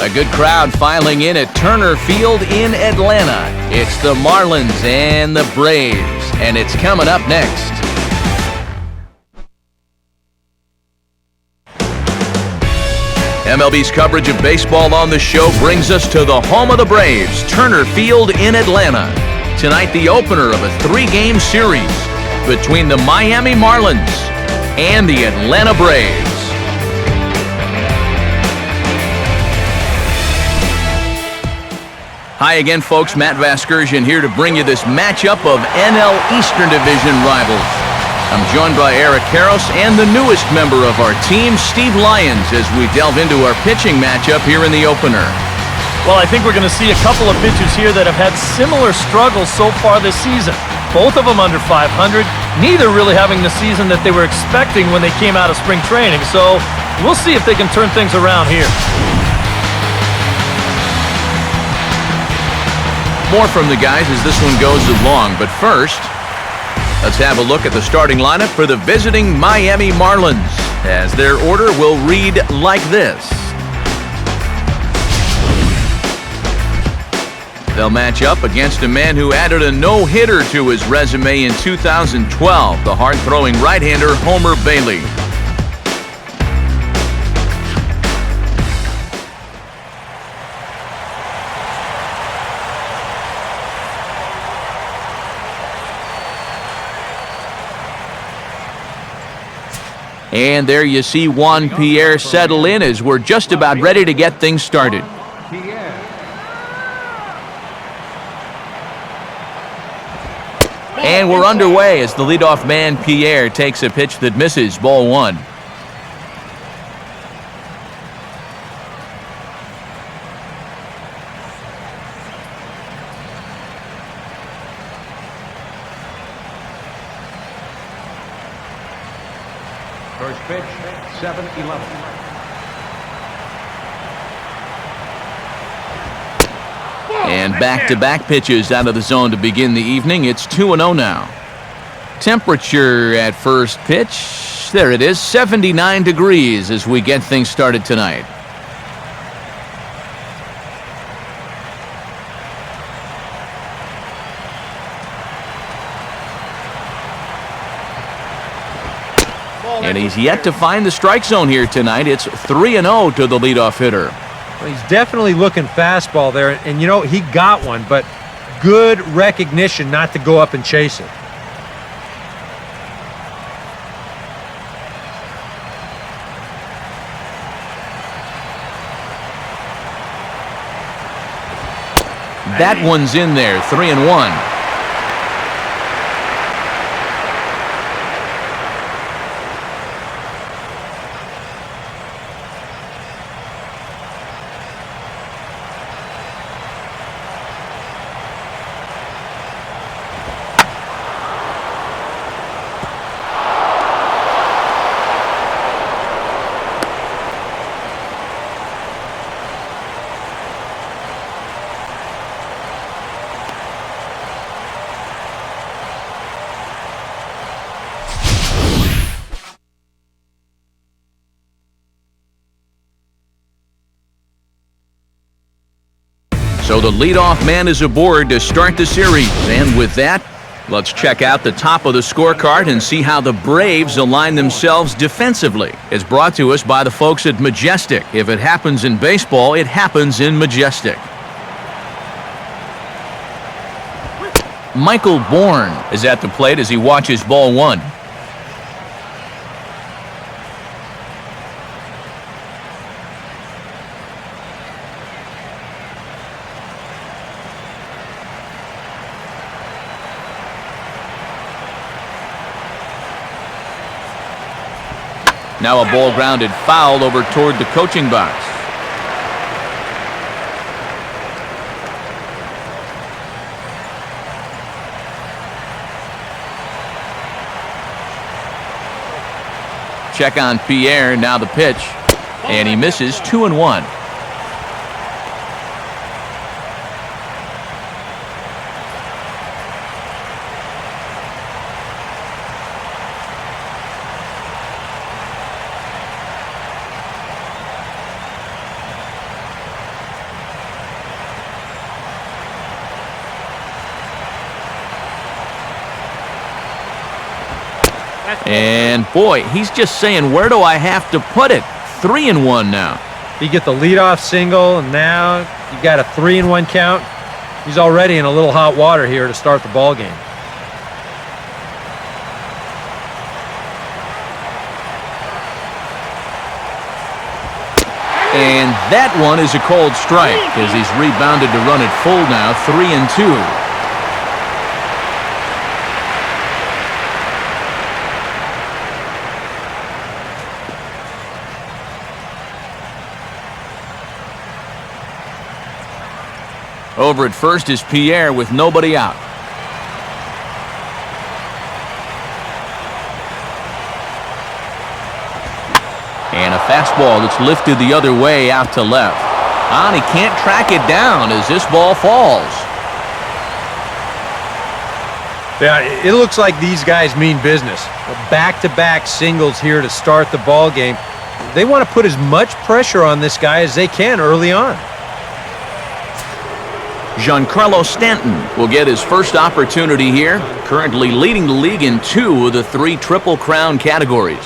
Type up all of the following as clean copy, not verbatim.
A good crowd filing in at Turner Field in Atlanta. It's the Marlins and the Braves, and it's coming up next. MLB's coverage of baseball on the show brings us to the home of the Braves, Turner Field in Atlanta. Tonight, the opener of a 3-game series between the Miami Marlins and the Atlanta Braves. Hi again, folks. Matt Vasgersian here to bring you this matchup of NL Eastern Division rivals. I'm joined by Eric Karros and the newest member of our team, Steve Lyons, as we delve into our pitching matchup here in the opener. Well, I think we're going to see a couple of pitchers here that have had similar struggles so far this season. Both of them under 500, neither really having the season that they were expecting when they came out of spring training. So we'll see if they can turn things around here. More from the guys as this one goes along, but first, let's have a look at the starting lineup for the visiting Miami Marlins, as their order will read like this. They'll match up against a man who added a no-hitter to his resume in 2012, the hard-throwing right-hander Homer Bailey. And there you see Juan Pierre settle in as we're just about ready to get things started. And we're underway as the leadoff man Pierre takes a pitch that misses, ball one. First pitch, 7-11. And back-to-back pitches out of the zone to begin the evening. It's 2-0 now. Temperature at first pitch, there it is, 79 degrees as we get things started tonight. And he's yet to find the strike zone here tonight. It's 3-0 to the leadoff hitter. Well, he's definitely looking fastball there, and you know, he got one, but good recognition not to go up and chase it. That one's in there, 3-1. So the leadoff man is aboard to start the series. And with that, let's check out the top of the scorecard and see how the Braves align themselves defensively. It's brought to us by the folks at Majestic. If it happens in baseball, it happens in Majestic. Michael Bourne is at the plate as he watches ball one. Now a ball grounded foul over toward the coaching box. Check on Pierre, now the pitch, and he misses, 2-1. And boy, he's just saying, where do I have to put it? 3-1 now. You get the leadoff single, and now you got a 3-1 count. He's already in a little hot water here to start the ball game. And that one is a cold strike as he's rebounded to run it full now, 3-2. Over at first is Pierre with nobody out. And a fastball that's lifted the other way out to left. And he can't track it down as this ball falls. Yeah, it looks like these guys mean business. Back-to-back singles here to start the ball game. They want to put as much pressure on this guy as they can early on. Giancarlo Stanton will get his first opportunity here, currently leading the league in 2 of the 3 Triple Crown categories.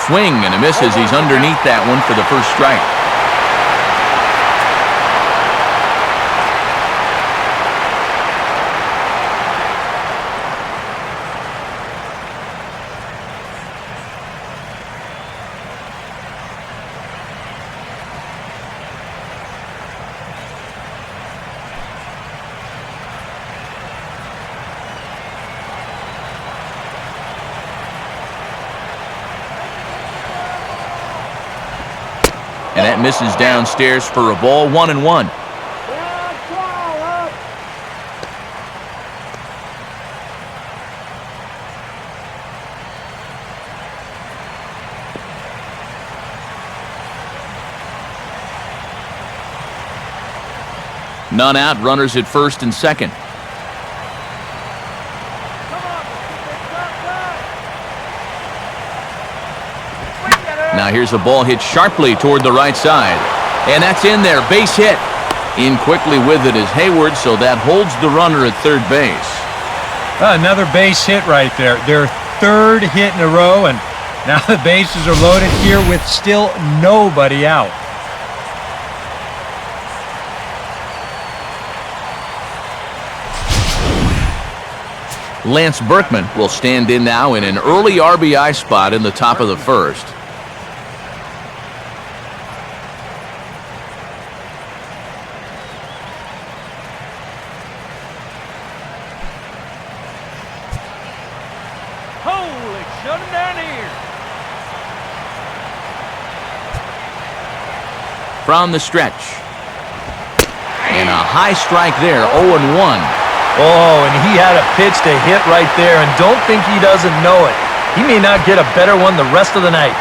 Swing and a miss as he's underneath that one for the first strike. And that misses downstairs for a ball, 1-1. None out, runners at first and second. Now here's a ball hit sharply toward the right side. And that's in there, base hit. In quickly with it is Hayward, so that holds the runner at third base. Another base hit right there. Their third hit in a row, and now the bases are loaded here with still nobody out. Lance Berkman will stand in now in an early RBI spot in the top of the first. Holy, shut him down here. From the stretch. And a high strike there, 0-1. Oh, and he had a pitch to hit right there, and don't think he doesn't know it. He may not get a better one the rest of the night.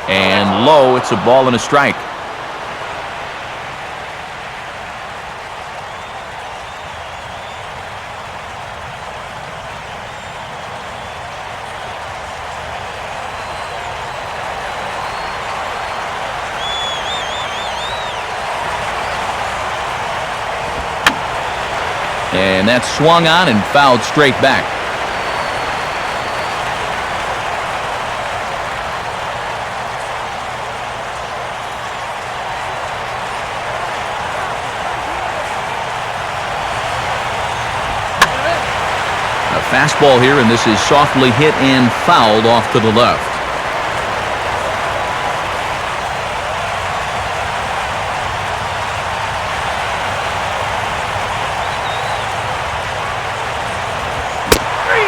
And low, it's a ball and a strike. And that's swung on and fouled straight back. A fastball here, and this is softly hit and fouled off to the left.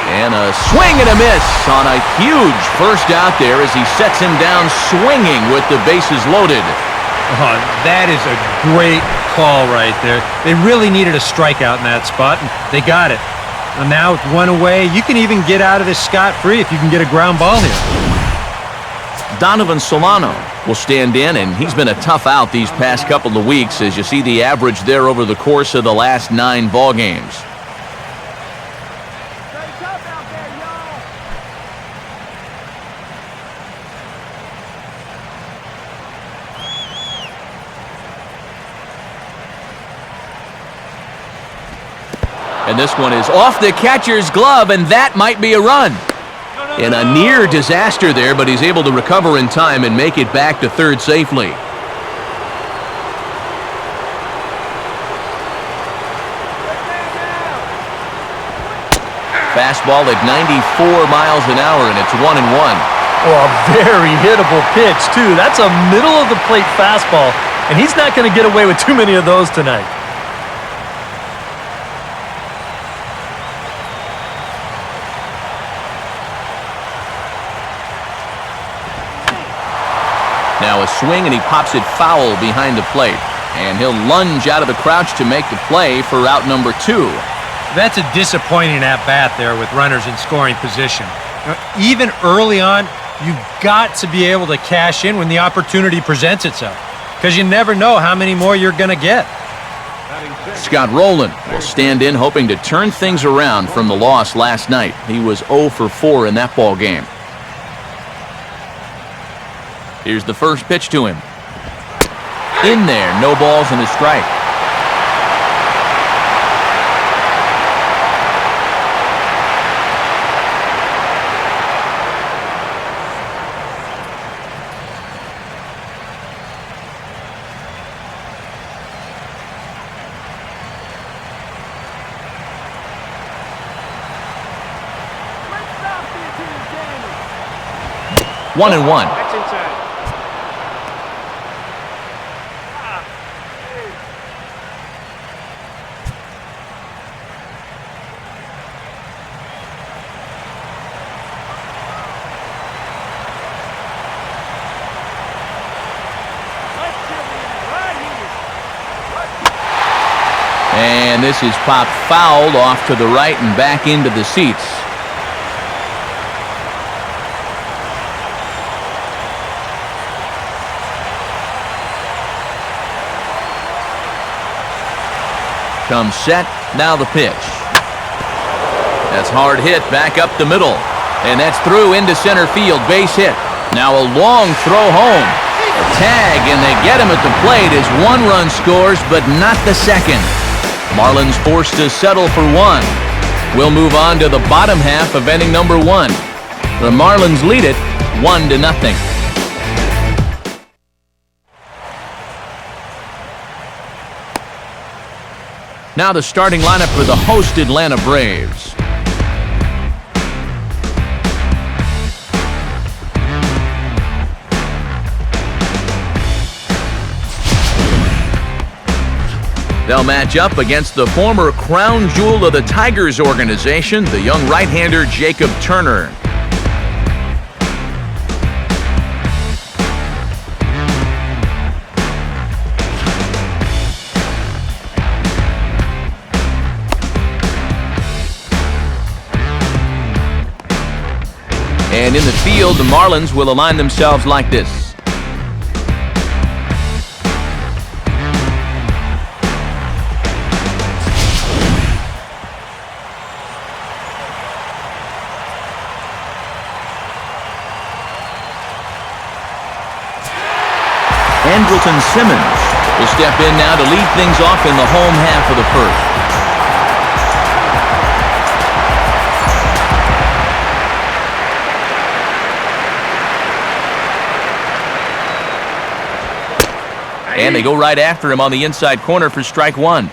And a swing and a miss on a huge first out there as he sets him down swinging with the bases loaded. Oh, that is a great call right there. They really needed a strikeout in that spot, and they got it. And now with one away, you can even get out of this scot-free if you can get a ground ball here. Donovan Solano will stand in, and he's been a tough out these past couple of weeks, as you see the average there over the course of the last 9 ball games. And this one is off the catcher's glove, and that might be a run. And a near disaster there, but he's able to recover in time and make it back to third safely. Fastball at 94 miles an hour, and it's 1-1. Oh, a very hittable pitch, too. That's a middle-of-the-plate fastball, and he's not going to get away with too many of those tonight. Now a swing, and he pops it foul behind the plate. And he'll lunge out of the crouch to make the play for route number 2. That's a disappointing at-bat there with runners in scoring position. Even early on, you've got to be able to cash in when the opportunity presents itself, because you never know how many more you're going to get. Scott Rowland will stand in, hoping to turn things around from the loss last night. He was 0 for 4 in that ball game. Here's the first pitch to him. In there, no balls and a strike. One and one. And this is popped fouled off to the right and back into the seats. Comes set, now the pitch. That's hard hit back up the middle. And that's through into center field, base hit. Now a long throw home. A tag, and they get him at the plate as 1 run scores, but not the second. Marlins forced to settle for 1. We'll move on to the bottom half of inning number 1. The Marlins lead it 1-0. Now the starting lineup for the host Atlanta Braves. They'll match up against the former crown jewel of the Tigers organization, the young right-hander Jacob Turner. And in the field, the Marlins will align themselves like this. ANDRELTON Simmons will step in now to lead things off in the home half of the first. And they go right after him on the inside corner for strike 1.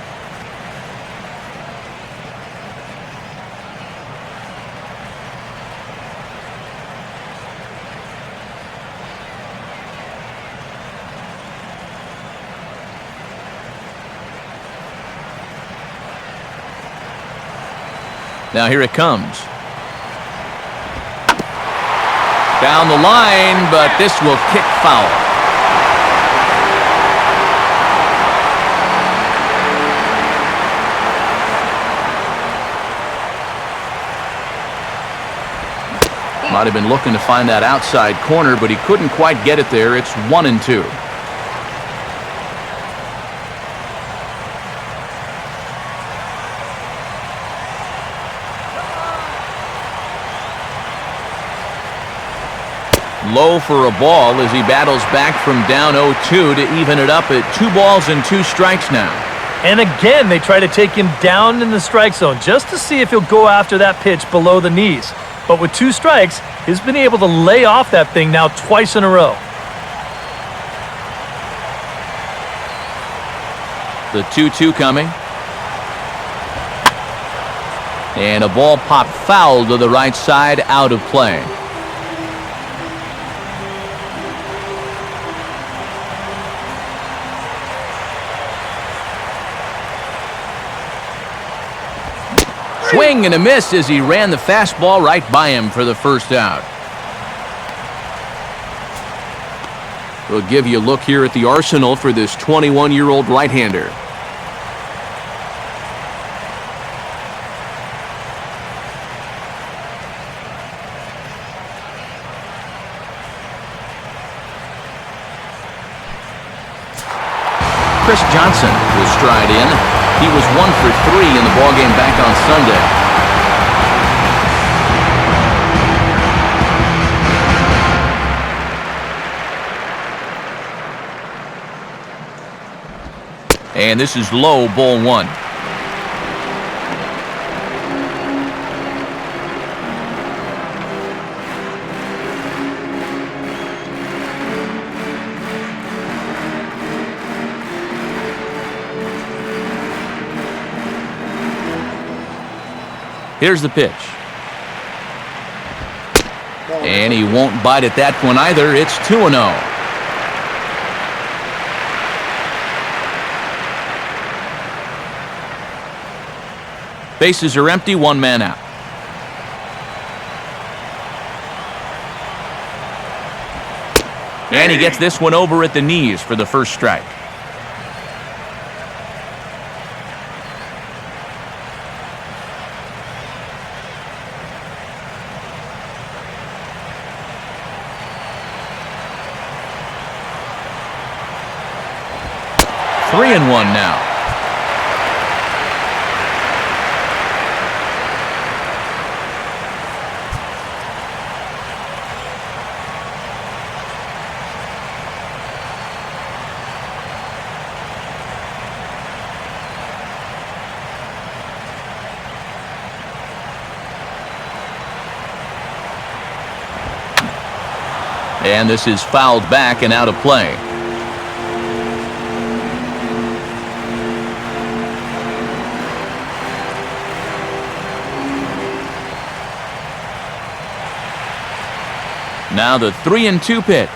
Now here it comes. Down the line, but this will kick foul. Might have been looking to find that outside corner, but he couldn't quite get it there. It's 1-2. Low for a ball as he battles back from down 0-2 to even it up at 2 balls and 2 strikes now. And again, they try to take him down in the strike zone just to see if he'll go after that pitch below the knees. But with 2 strikes, he's been able to lay off that thing now twice in a row. The 2-2 coming. And a ball popped foul to the right side, out of play. Swing and a miss as he ran the fastball right by him for the first out. We'll give you a look here at the arsenal for this 21-year-old right-hander. Chris Johnson will stride in. He was 1 for 3 in the ballgame back on Sunday. And this is low, ball 1. Here's the pitch. And he won't bite at that one either. It's 2-0. Bases are empty, 1 man out. And he gets this one over at the knees for the first strike. Three and 1 now. And this is fouled back and out of play. Now the 3-2 pitch.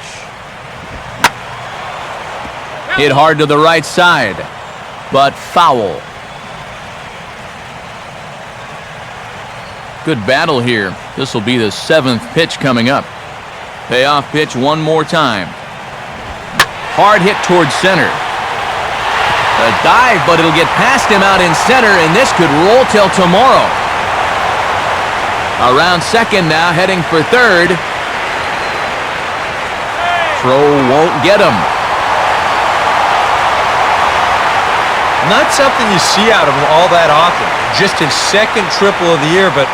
Hit hard to the right side, but foul. Good battle here. This will be the 7th pitch coming up. Payoff pitch one more time. Hard hit towards center. A dive, but it'll get past him out in center, and this could roll till tomorrow. Around second now, heading for third. Throw won't get him. Not something you see out of him all that often. Just his 2nd triple of the year, but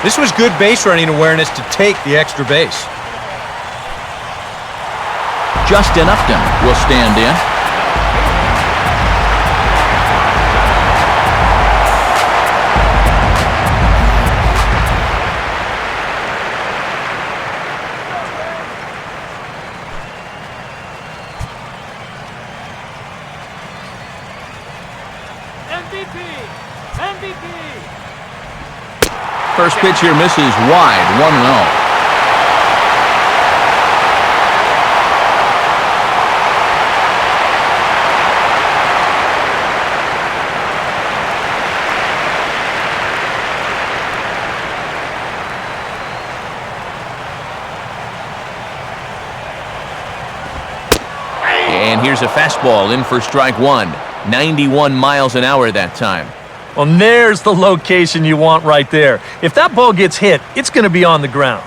this was good base running awareness to take the extra base. Justin Upton will stand in. First pitch here misses wide, 1-0. And here's a fastball in for strike 1. 91 miles an hour that time. Well, there's the location you want right there. If that ball gets hit, it's going to be on the ground.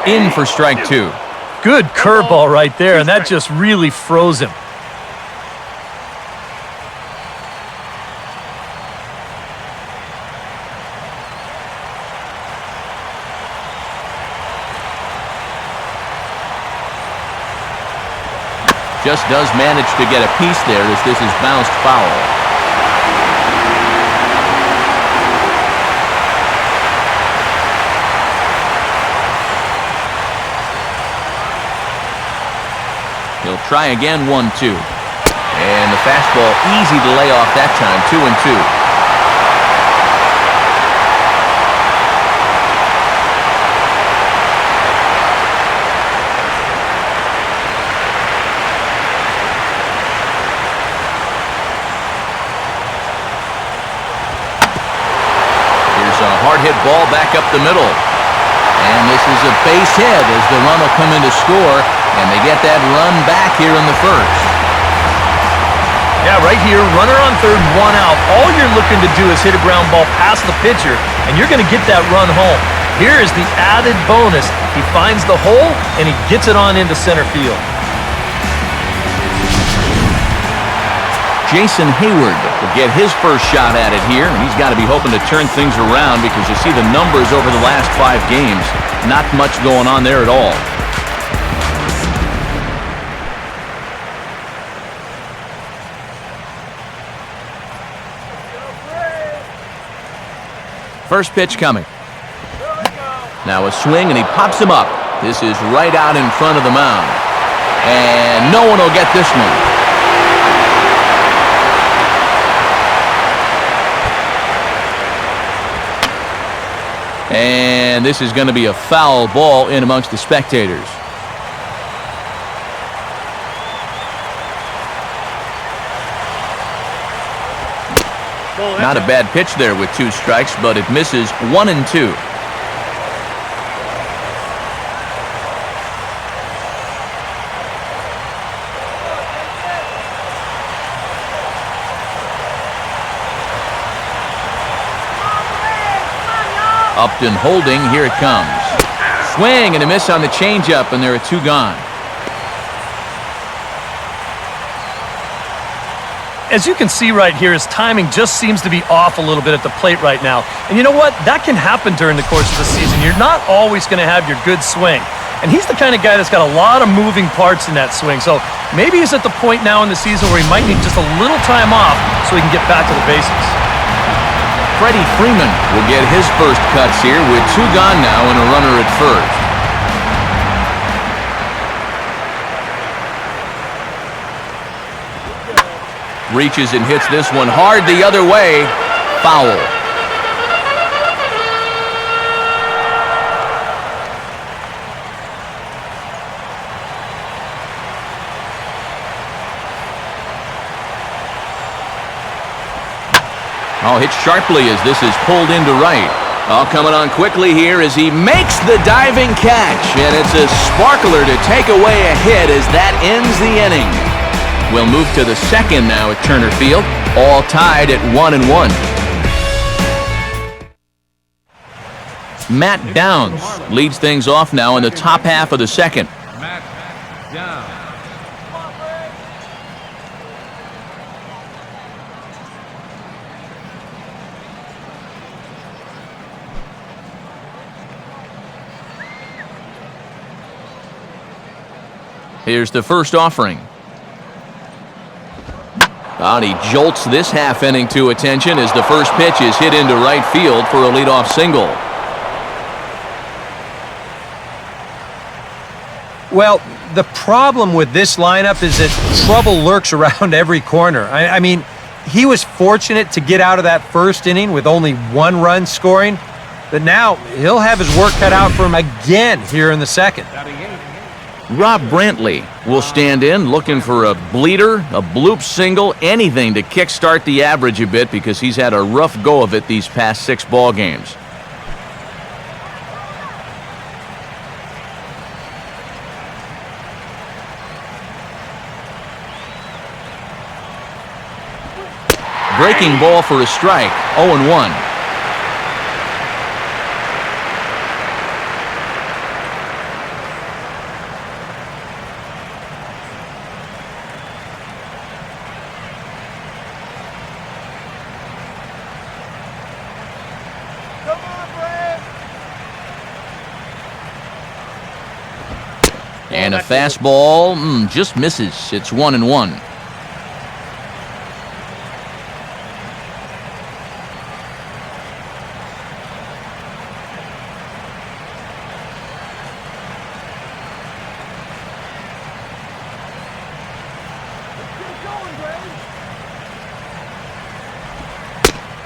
In for strike 2. Good curveball right there, and that just really froze him. Just does manage to get a piece there as this is bounced foul. He'll try again, 1-2. And the fastball easy to lay off that time, 2-2. Hard hit ball back up the middle. And this is a base hit as the run will come in to score, and they get that run back here in the first. Yeah, right here, runner on third, 1 out. All you're looking to do is hit a ground ball past the pitcher, and you're going to get that run home. Here is the added bonus. He finds the hole, and he gets it on into center field. Jason Hayward will get his first shot at it here, and he's got to be hoping to turn things around because you see the numbers over the last 5 games. Not much going on there at all. First pitch coming. Now a swing, and he pops him up. This is right out in front of the mound. And no one will get this one. And this is going to be a foul ball in amongst the spectators. Not a bad pitch there with 2 strikes, but it misses 1-2. Upton holding, here it comes. Swing and a miss on the changeup, and there are 2 gone. As you can see right here, his timing just seems to be off a little bit at the plate right now. And you know what? That can happen during the course of the season. You're not always going to have your good swing. And he's the kind of guy that's got a lot of moving parts in that swing. So maybe he's at the point now in the season where he might need just a little time off so he can get back to the basics. Freddie Freeman will get his first cuts here with 2 gone now and a runner at first. Reaches and hits this one hard the other way. Foul. Oh, hit sharply as this is pulled into right. Oh, coming on quickly here as he makes the diving catch. And it's a sparkler to take away a hit as that ends the inning. We'll move to the second now at Turner Field. All tied at 1-1. Matt Downs leads things off now in the top half of the second. Matt Downs. Here's the first offering. And he jolts this half inning to attention as the first pitch is hit into right field for a leadoff single. Well, the problem with this lineup is that trouble lurks around every corner. I mean, he was fortunate to get out of that first inning with only 1 run scoring, but now he'll have his work cut out for him again here in the second. Rob Brantley will stand in looking for a bleeder, a bloop single, anything to kickstart the average a bit because he's had a rough go of it these past 6 ball games. Breaking ball for a strike, 0-1. And a fastball just misses. It's 1-1.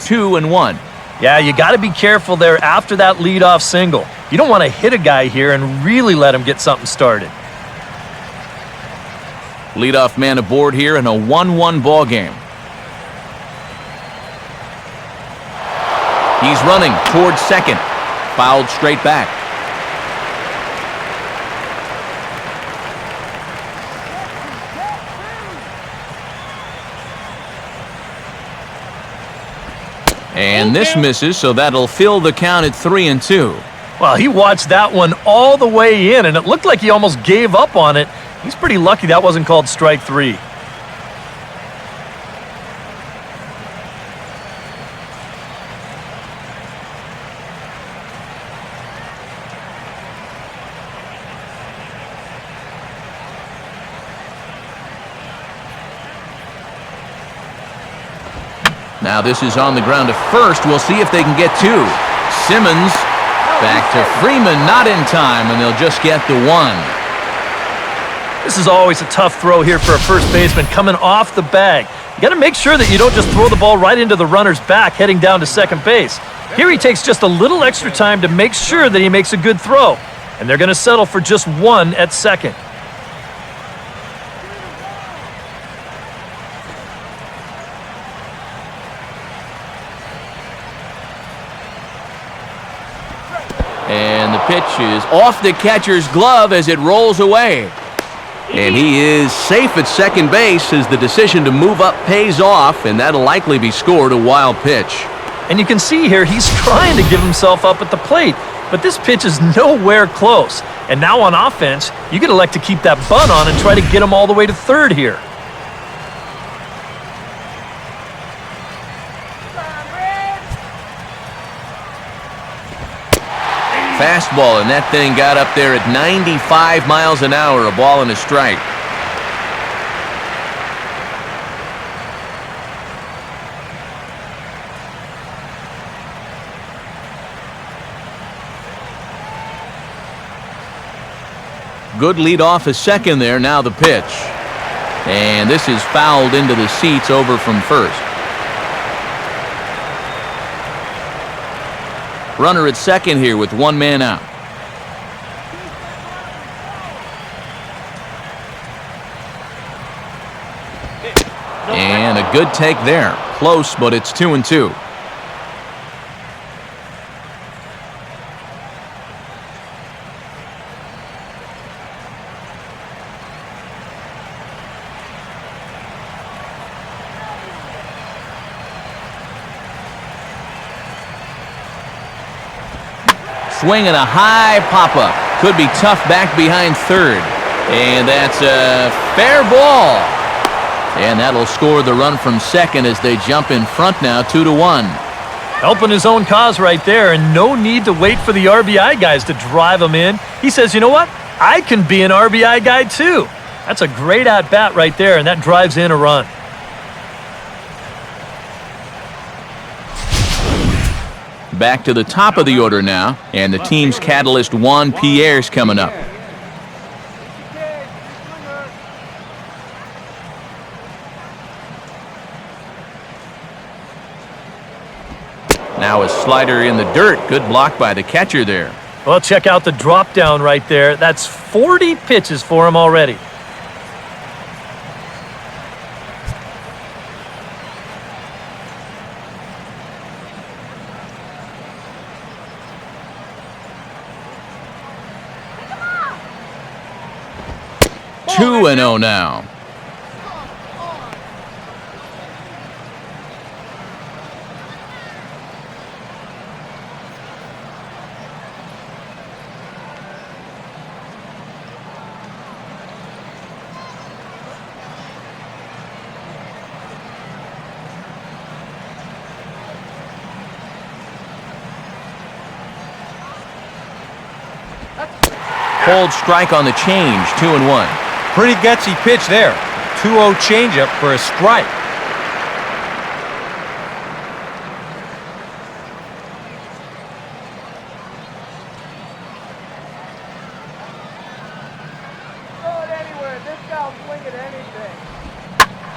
Two and one. Yeah, you got to be careful there after that leadoff single. You don't want to hit a guy here and really let him get something started. Leadoff man aboard here in a 1-1 ball game. He's running towards second. Fouled straight back. And this misses, so that'll fill the count at 3-2. Well, he watched that one all the way in, and it looked like he almost gave up on it. He's pretty lucky that wasn't called strike three. Now this is on the ground to first. We'll see if they can get two. Simmons back to Freeman, not in time, and they'll just get the one. This is always a tough throw here for a first baseman coming off the bag. You got to make sure that you don't just throw the ball right into the runner's back heading down to second base. Here he takes just a little extra time to make sure that he makes a good throw, and they're going to settle for just one at second. And the pitch is off the catcher's glove as it rolls away. And he is safe at second base as the decision to move up pays off, and that'll likely be scored a wild pitch. And you can see here he's trying to give himself up at the plate, but this pitch is nowhere close. And now on offense, you could elect to keep that bunt on and try to get him all the way to third here. Fastball, and that thing got up there at 95 miles an hour, a ball and a strike. Good lead off a second there, now the pitch. And this is fouled into the seats over from first. Runner at second here with one man out. And a good take there. Close, but it's 2-2. Swinging a high pop-up. Could be tough back behind third. And that's a fair ball. And that'll score the run from second as they jump in front now, 2-1. Helping his own cause right there, and no need to wait for the RBI guys to drive him in. He says, you know what? I can be an RBI guy too. That's a great at-bat right there, and that drives in a run. Back to the top of the order now, and the team's catalyst Juan Pierre's coming up. Now a slider in the dirt. Good block by the catcher there. Well, check out the drop down right there. That's 40 pitches for him already. Two 2-0 now. Cold strike on the change, 2-1. Pretty gutsy pitch there. 2-0 changeup for a strike.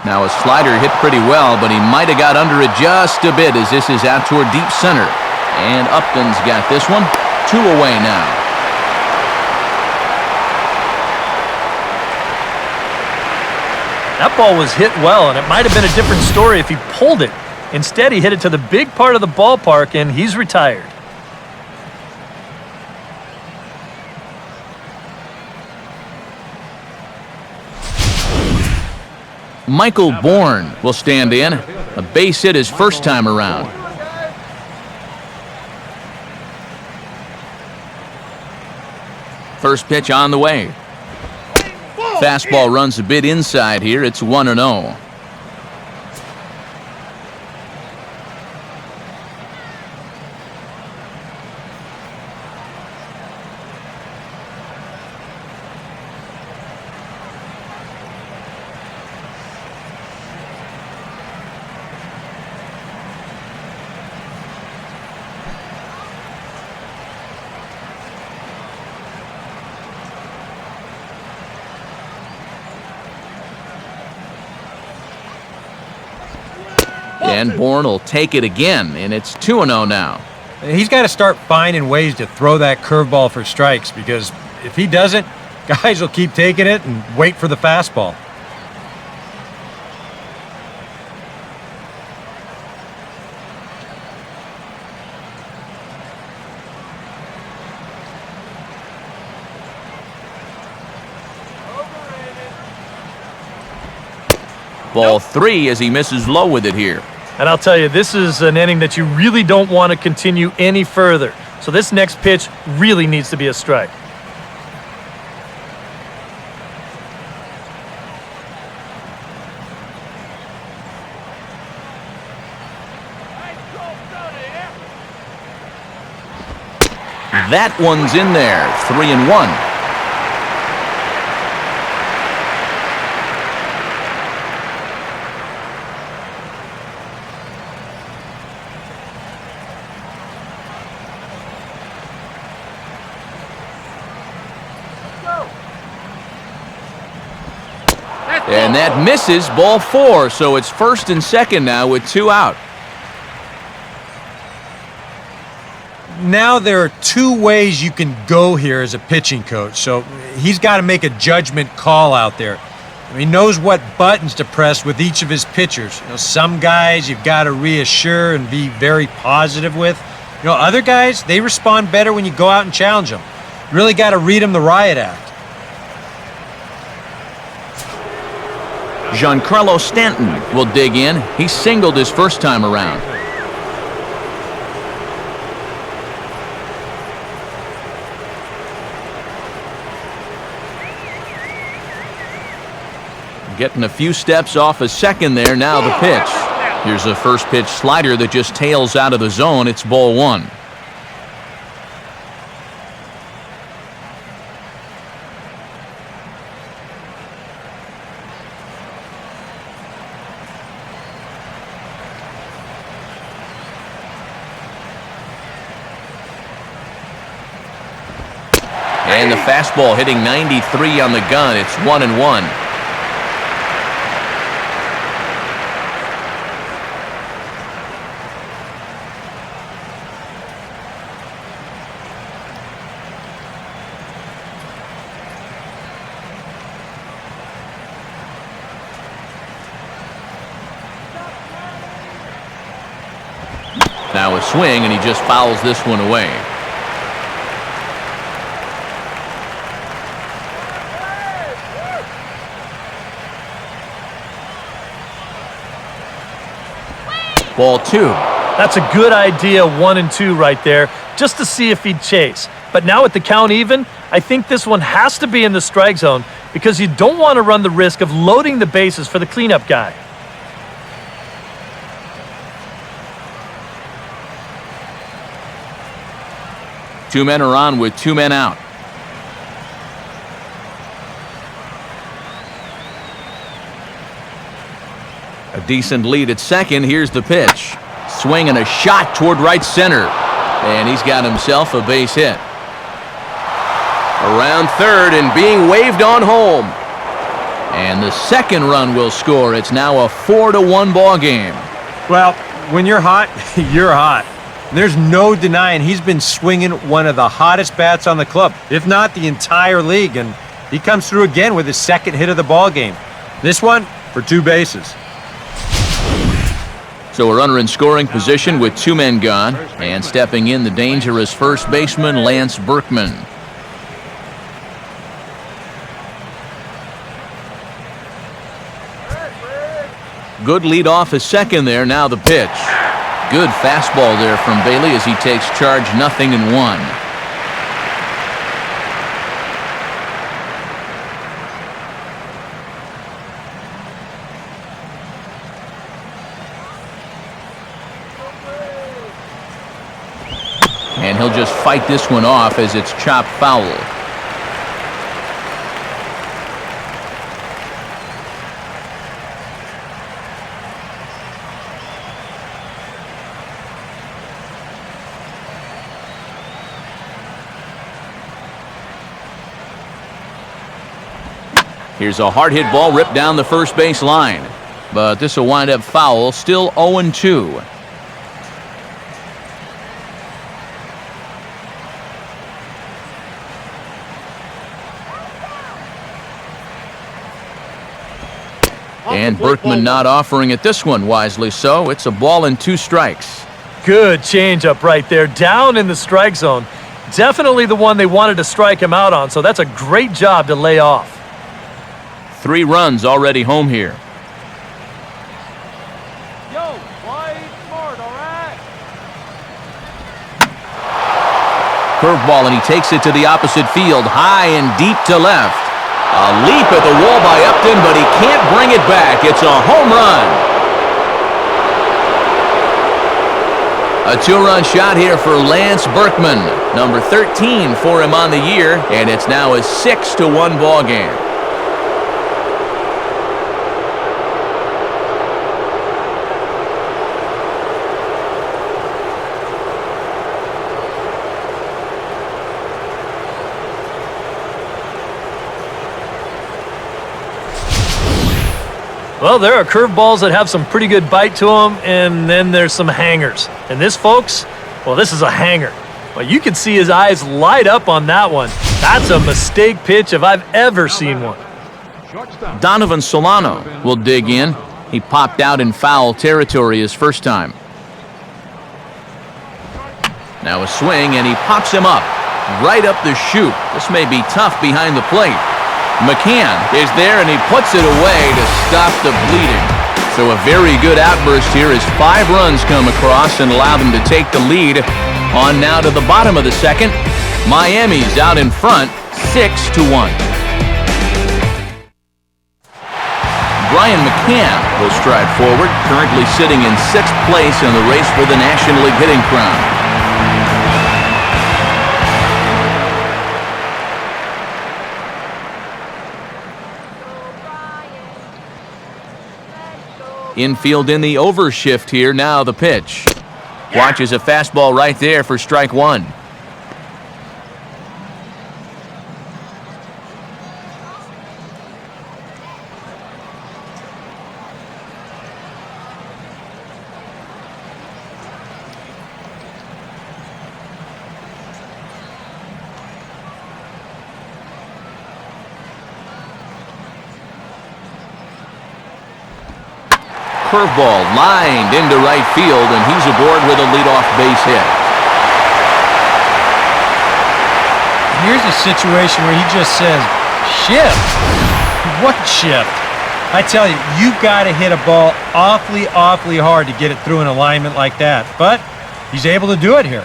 Now a slider hit pretty well, but he might have got under it just a bit as this is out toward deep center. And Upton's got this one. 2 away now. That ball was hit well, and it might have been a different story if he pulled it. Instead, he hit it to the big part of the ballpark, and he's retired. Michael Bourne will stand in. A base hit his first time around. First pitch on the way. Fastball runs a bit inside here. It's 1-0. And Bourne will take it again, and it's 2-0 now. He's got to start finding ways to throw that curveball for strikes, because if he doesn't, guys will keep taking it and wait for the fastball. Ball 3 as he misses low with it here. And I'll tell you, this is an inning that you really don't want to continue any further. So this next pitch really needs to be a strike. That one's in there, 3-1. And that misses, ball 4, so it's first and second now with 2 out. Now there are 2 ways you can go here as a pitching coach, so he's got to make a judgment call out there. He knows what buttons to press with each of his pitchers. Some guys you've got to reassure and be very positive with. Other guys, they respond better when you go out and challenge them. You really got to read them the riot act. Giancarlo Stanton will dig in. He singled his first time around. Getting a few steps off a second there. Now the pitch. Here's a first pitch slider that just tails out of the zone. It's ball 1. And the fastball hitting 93 on the gun. It's 1-1. Now a swing, and he just fouls this one away. Ball 2. That's a good idea, 1-2 right there, just to see if he'd chase. But now with the count even, I think this one has to be in the strike zone because you don't want to run the risk of loading the bases for the cleanup guy. Two men are on with 2 men out. A decent lead at second. Here's the pitch. Swing and a shot toward right center. And he's got himself a base hit. Around third and being waved on home. And the second run will score. It's now a 4-1 ball game. Well, when you're hot, you're hot. There's no denying he's been swinging one of the hottest bats on the club, if not the entire league, and he comes through again with his second hit of the ball game. This one for 2 bases. So a runner in scoring position with 2 men gone, and stepping in the dangerous first baseman Lance Berkman. Good lead off his second there. Now the pitch. Good fastball there from Bailey as he takes charge, 0-1. And he'll just fight this one off as it's chopped foul. Here's a hard hit ball ripped down the first base line. But this will wind up foul, still 0-2. And Berkman not offering it this one wisely, so it's a ball and 2 strikes. Good changeup right there, down in the strike zone. Definitely the one they wanted to strike him out on, so that's a great job to lay off. 3 runs already home here. Yo, play smart, all right? Curveball, and he takes it to the opposite field, high and deep to left. A leap at the wall by Upton, but he can't bring it back. It's a home run. A 2-run shot here for Lance Berkman. Number 13 for him on the year, and it's now a 6-1 ball game. Well, there are curveballs that have some pretty good bite to them, and then there's some hangers. And this, folks, well, this is a hanger. Well, you can see his eyes light up on that one. That's a mistake pitch if I've ever seen one. Donovan Solano will dig in. He popped out in foul territory his first time. Now a swing, and he pops him up, right up the chute. This may be tough behind the plate. McCann is there, and he puts it away to stop the bleeding. So a very good outburst here as 5 runs come across and allow them to take the lead. On now to the bottom of the second. Miami's out in front, 6-1. Brian McCann will stride forward, currently sitting in 6th place in the race for the National League hitting crown. Infield in the overshift here. Now the pitch. Watches a fastball right there for strike 1. Curveball lined into right field, and he's aboard with a leadoff base hit. Here's a situation where he just says, shift. What shift? I tell you, you've got to hit a ball awfully, awfully hard to get it through an alignment like that. But he's able to do it here.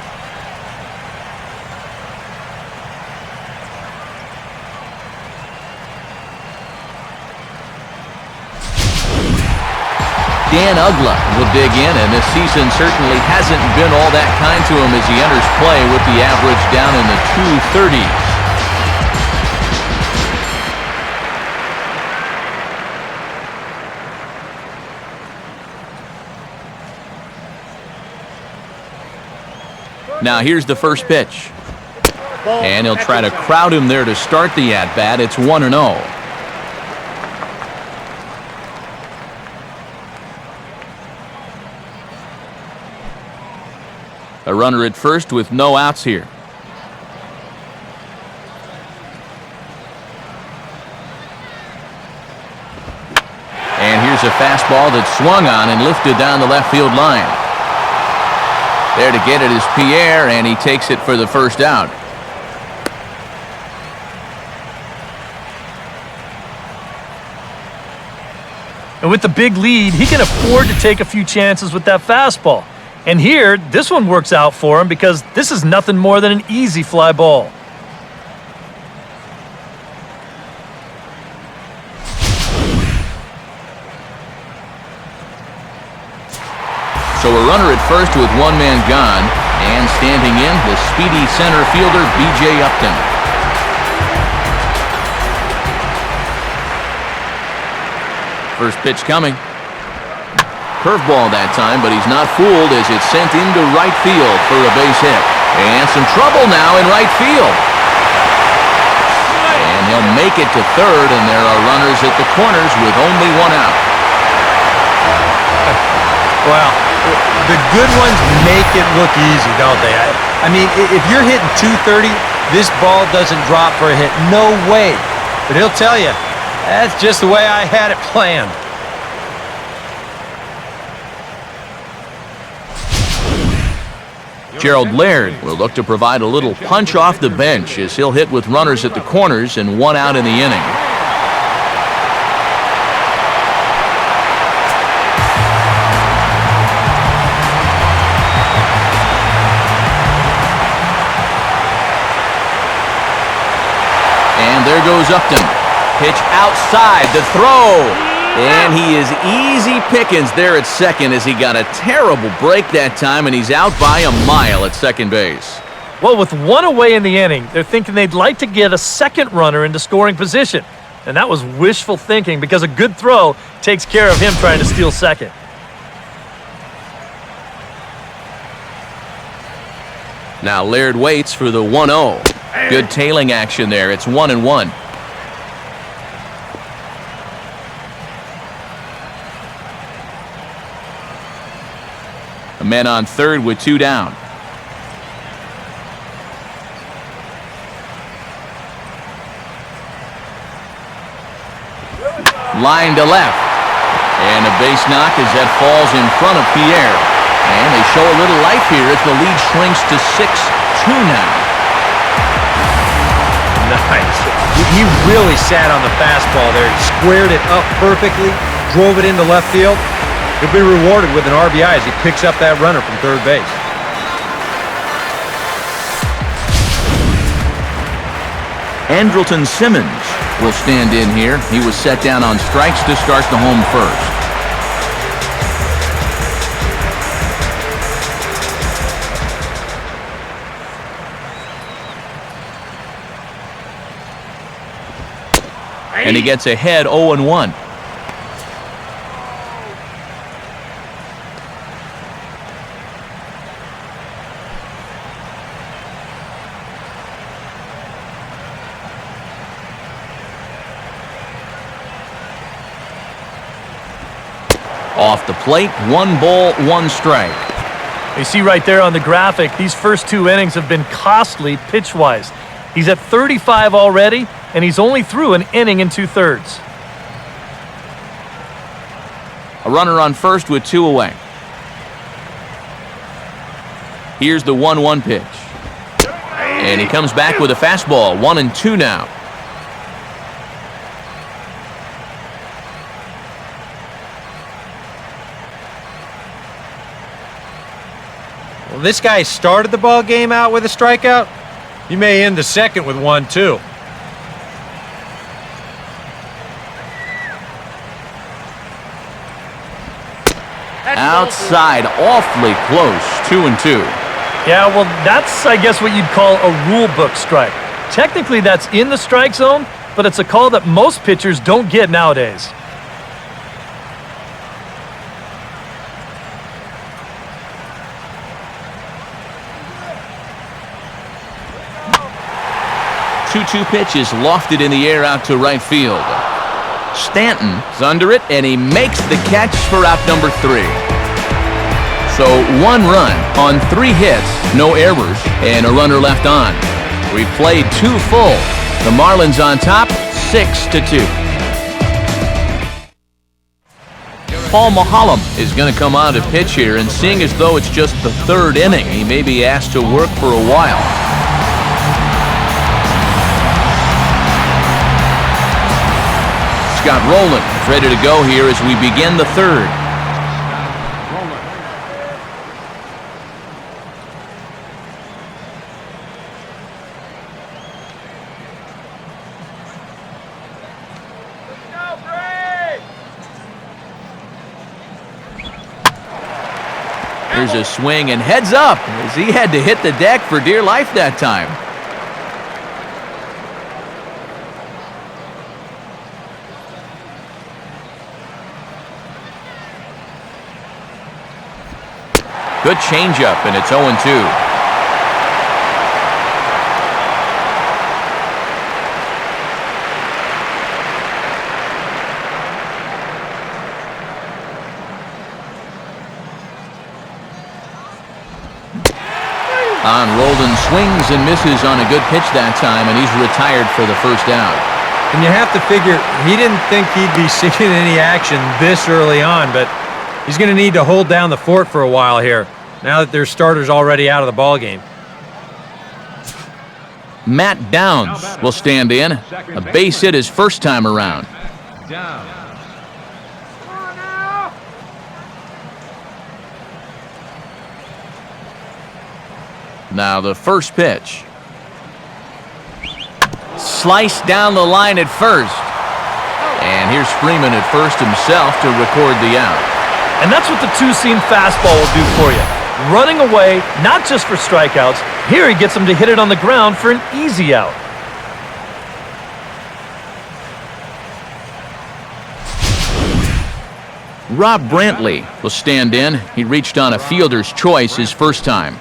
Dan UGGLA will dig in, and this season certainly hasn't been all that kind to him as he enters play with the average down in the 230s. Now here's the first pitch. And he'll try to crowd him there to start the at-bat. It's 1-0. A runner at first with no outs here. And here's a fastball that's swung on and lifted down the left field line. There to get it is Pierre, and he takes it for the first out. And with the big lead, he can afford to take a few chances with that fastball. And here, this one works out for him because this is nothing more than an easy fly ball. So a runner at first with one man gone, and standing in, the speedy center fielder, B.J. Upton. First pitch coming. Curveball that time, but he's not fooled as it's sent into right field for a base hit. And some trouble now in right field. And he'll make it to third, and there are runners at the corners with only one out. Well, the good ones make it look easy, don't they? I mean, if you're hitting 230, this ball doesn't drop for a hit. No way. But he'll tell you, that's just the way I had it planned. Gerald Laird will look to provide a little punch off the bench as he'll hit with runners at the corners and one out in the inning. And there goes Upton. Pitch outside, the throw. And he is easy pickings there at second as he got a terrible break that time, and he's out by a mile at second base. Well, with one away in the inning, they're thinking they'd like to get a second runner into scoring position. And that was wishful thinking because a good throw takes care of him trying to steal second. Now Laird waits for the 1-0. Good tailing action there. It's 1-1. A man on third with two down. Line to left. And a base knock as that falls in front of Pierre. And they show a little life here as the lead shrinks to 6-2 now. Nice. He really sat on the fastball there. He squared it up perfectly, drove it into left field. He'll be rewarded with an RBI as he picks up that runner from third base. Andrelton Simmons will stand in here. He was set down on strikes to start the home first. And he gets ahead 0-1. Off the plate, 1 ball, 1 strike. You see right there on the graphic, these first 2 innings have been costly pitch-wise. He's at 35 already, and he's only through an inning and 2/3. A runner on first with 2 away. Here's the 1-1 pitch. And he comes back with a fastball, 1-2 now. Well, this guy started the ball game out with a strikeout. He may end the second with 1, too. Outside, awfully close, 2-2. Yeah, well, that's, I guess, what you'd call a rule book strike. Technically, that's in the strike zone, but it's a call that most pitchers don't get nowadays. 2-2 pitch is lofted in the air out to right field. Stanton's under it, and he makes the catch for out number 3. So 1 run on 3 hits, no errors, and a runner left on. We've played 2 full. The Marlins on top, 6-2. Paul Mahalam is going to come on to pitch here, and seeing as though it's just the 3rd inning, he may be asked to work for a while. Scott Rowland is ready to go here as we begin the 3rd. Here's a swing and heads up as he had to hit the deck for dear life that time. Good changeup, and it's 0-2. On Roldan swings and misses on a good pitch that time, and he's retired for the 1st out. And you have to figure he didn't think he'd be seeing any action this early on, but he's going to need to hold down the fort for a while here, now that there's starters already out of the ballgame. Matt Downs will stand in. A base hit his first time around. Down. Now the first pitch. Sliced down the line at first. And here's Freeman at first himself to record the out. And that's what the 2-seam fastball will do for you. Running away, not just for strikeouts. Here he gets him to hit it on the ground for an easy out. Rob Brantley will stand in. He reached on a fielder's choice his first time.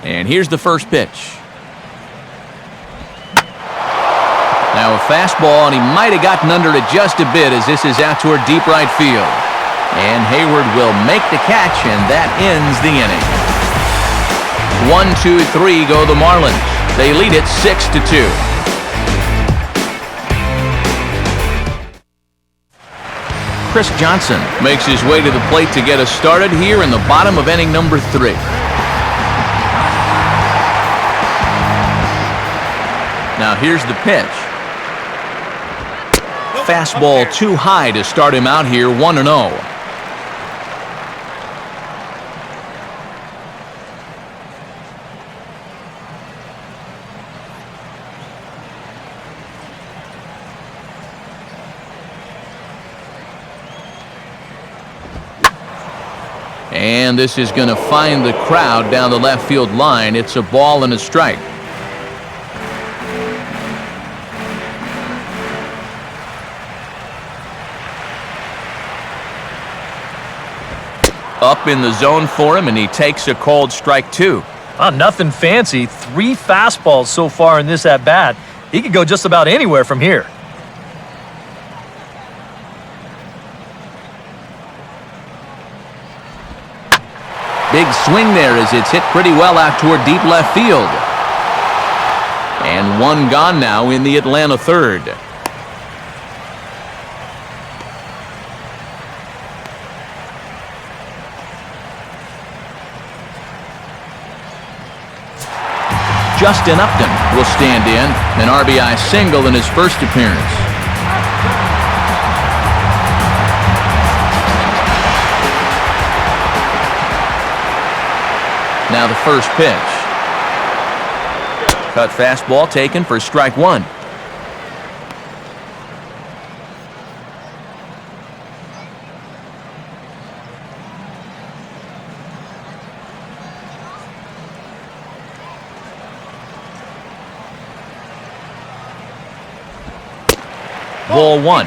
And here's the first pitch. Now a fastball, and he might have gotten under it just a bit as this is out toward deep right field. And Hayward will make the catch, and that ends the inning. 1-2-3 go the Marlins. They lead it 6-2. Chris Johnson makes his way to the plate to get us started here in the bottom of inning number 3. Now here's the pitch. Fastball too high to start him out here, 1-0. And this is going to find the crowd down the left field line. It's a ball and a strike. Up in the zone for him, and he takes a called strike 2. Nothing fancy. 3 fastballs so far in this at-bat. He could go just about anywhere from here. Big swing there as it's hit pretty well out toward deep left field. And 1 gone now in the Atlanta 3rd. Justin Upton will stand in, an RBI single in his first appearance. Now the first pitch. Cut fastball taken for strike 1. Ball 1.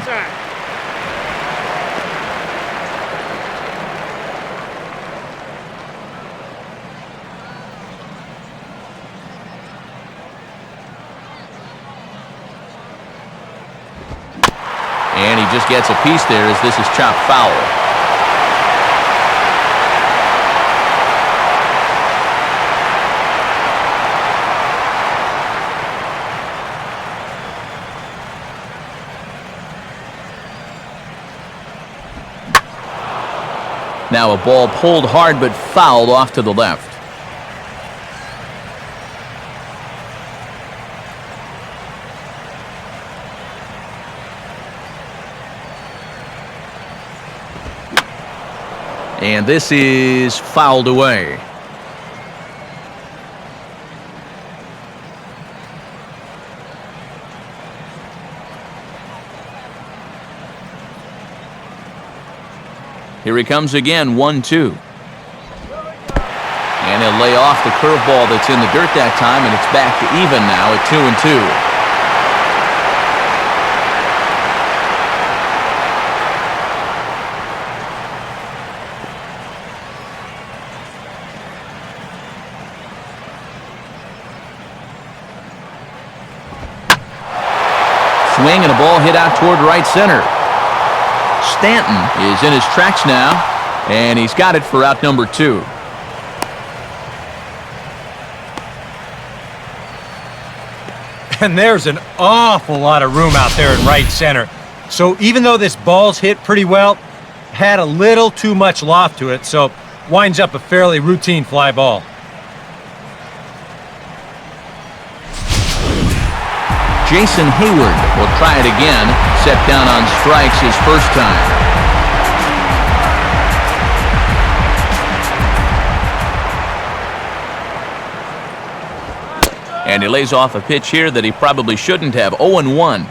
just gets a piece there as this is chopped foul. Now a ball pulled hard but fouled off to the left. And this is fouled away. Here he comes again, 1-2. And he'll lay off the curveball that's in the dirt that time, and it's back to even now at 2-2. Swing and a ball hit out toward right center. Stanton is in his tracks now, and he's got it for out number 2. And there's an awful lot of room out there in right center. So even though this ball's hit pretty well, had a little too much loft to it, so winds up a fairly routine fly ball. Jason Hayward will try it again, set down on strikes his first time. And he lays off a pitch here that he probably shouldn't have. 0-1.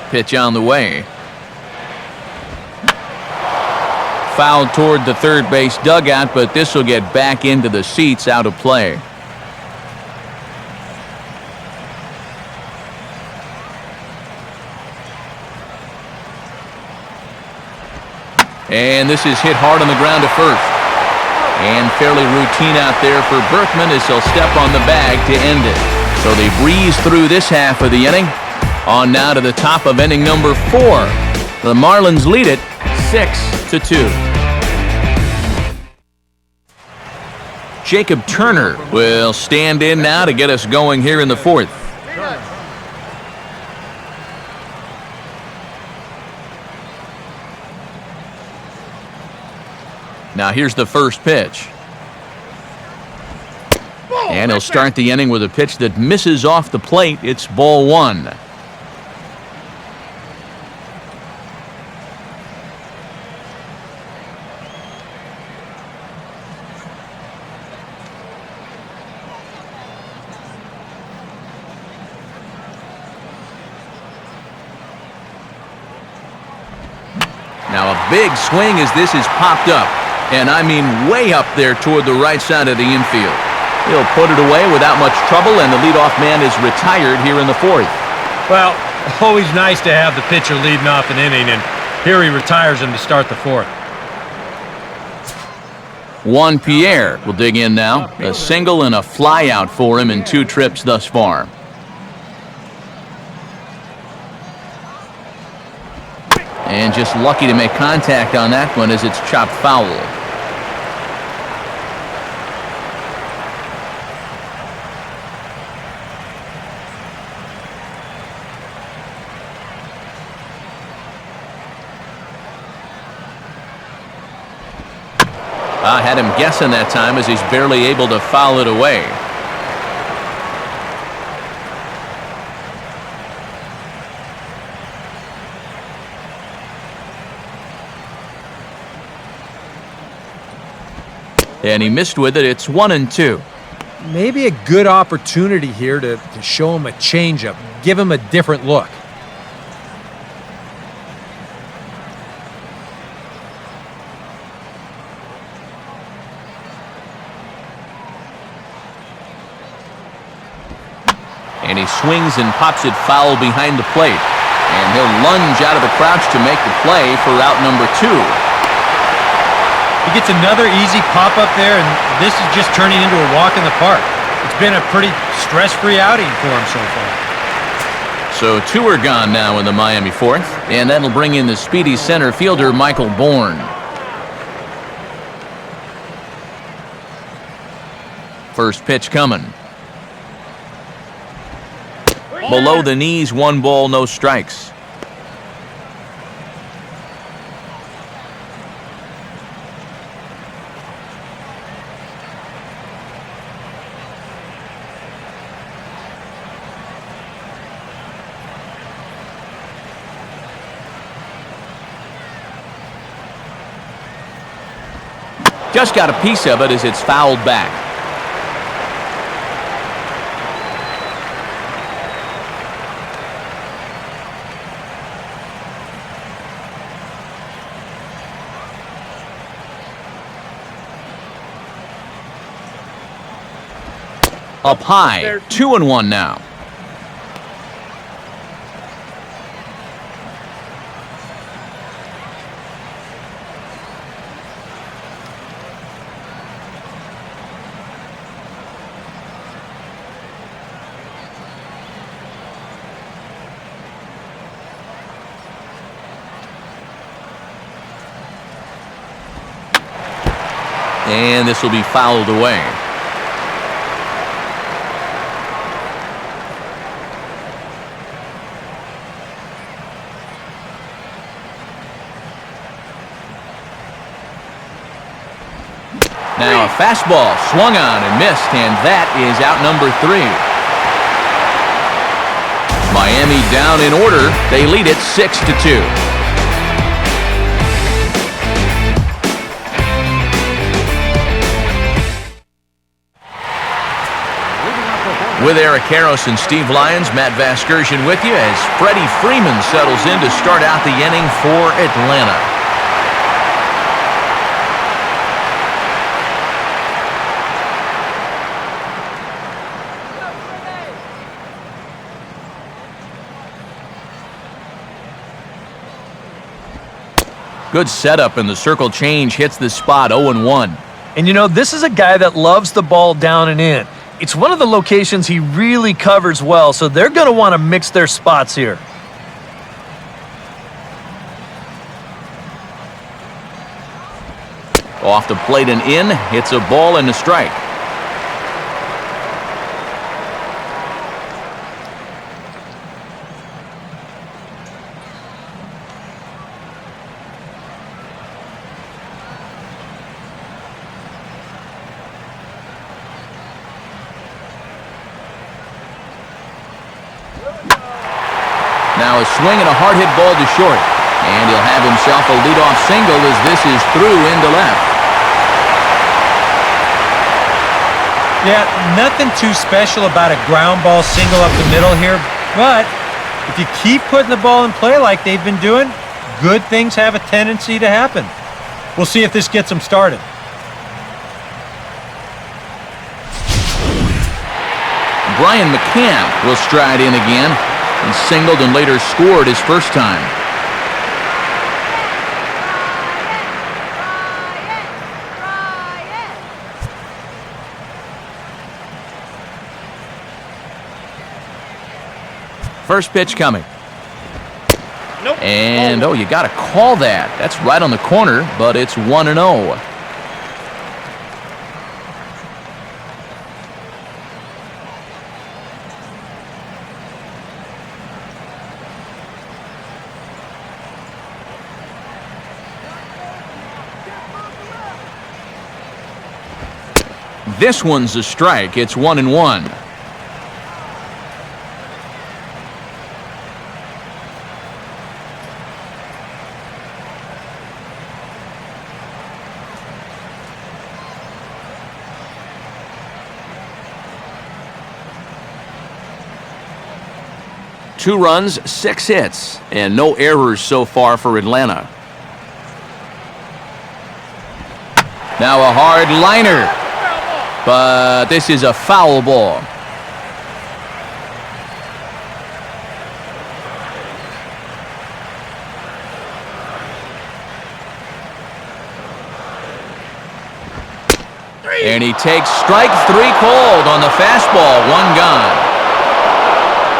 Pitch on the way. Fouled toward the third base dugout, but this will get back into the seats, out of play. And this is hit hard on the ground to first. And fairly routine out there for Berkman as he'll step on the bag to end it. So they breeze through this half of the inning. On now to the top of inning number 4. The Marlins lead it 6-2. Jacob Turner will stand in now to get us going here in the 4th. Now here's the first pitch. And he'll start the inning with a pitch that misses off the plate. It's ball 1. Now a big swing as this is popped up, and I mean way up there toward the right side of the infield. He'll put it away without much trouble, and the leadoff man is retired here in the 4th. Well, always nice to have the pitcher leading off an inning, and here he retires him to start the 4th. Juan Pierre will dig in now. A single and a fly out for him in 2 trips thus far. And just lucky to make contact on that one as it's chopped foul. I had him guessing that time as he's barely able to foul it away. And he missed with it. It's 1-2. Maybe a good opportunity here to show him a changeup, give him a different look. And he swings and pops it foul behind the plate. And he'll lunge out of the crouch to make the play for out number 2. He gets another easy pop-up there, and this is just turning into a walk in the park. It's been a pretty stress-free outing for him so far. So 2 are gone now in the Miami fourth, and that'll bring in the speedy center fielder, Michael Bourne. First pitch coming. Below the knees, 1 ball, no strikes. Just got a piece of it as it's fouled back. Up high, 2-1 now. And this will be fouled away. Now a fastball swung on and missed, and that is out number 3. Miami down in order. They lead it 6-2. With Eric Harris and Steve Lyons, Matt Vasgersian with you as Freddie Freeman settles in to start out the inning for Atlanta. Good setup, and the circle change hits the spot 0-1. And you know, this is a guy that loves the ball down and in. It's one of the locations he really covers well, so they're going to want to mix their spots here. Off the plate and in, it's a ball and a strike. Now a swing and a hard hit ball to short. And he'll have himself a leadoff single as this is through into left. Yeah, nothing too special about a ground ball single up the middle here, but if you keep putting the ball in play like they've been doing, good things have a tendency to happen. We'll see if this gets them started. Brian McCann will stride in again. And singled and later scored his first time. First pitch coming. Nope. And, oh, you got to call that. That's right on the corner, but it's 1-0. This one's a strike. It's 1-1. Two runs, 6 hits, and no errors so far for Atlanta. Now a hard liner. But this is a foul ball. And he takes strike 3 cold on the fastball. 1 gone.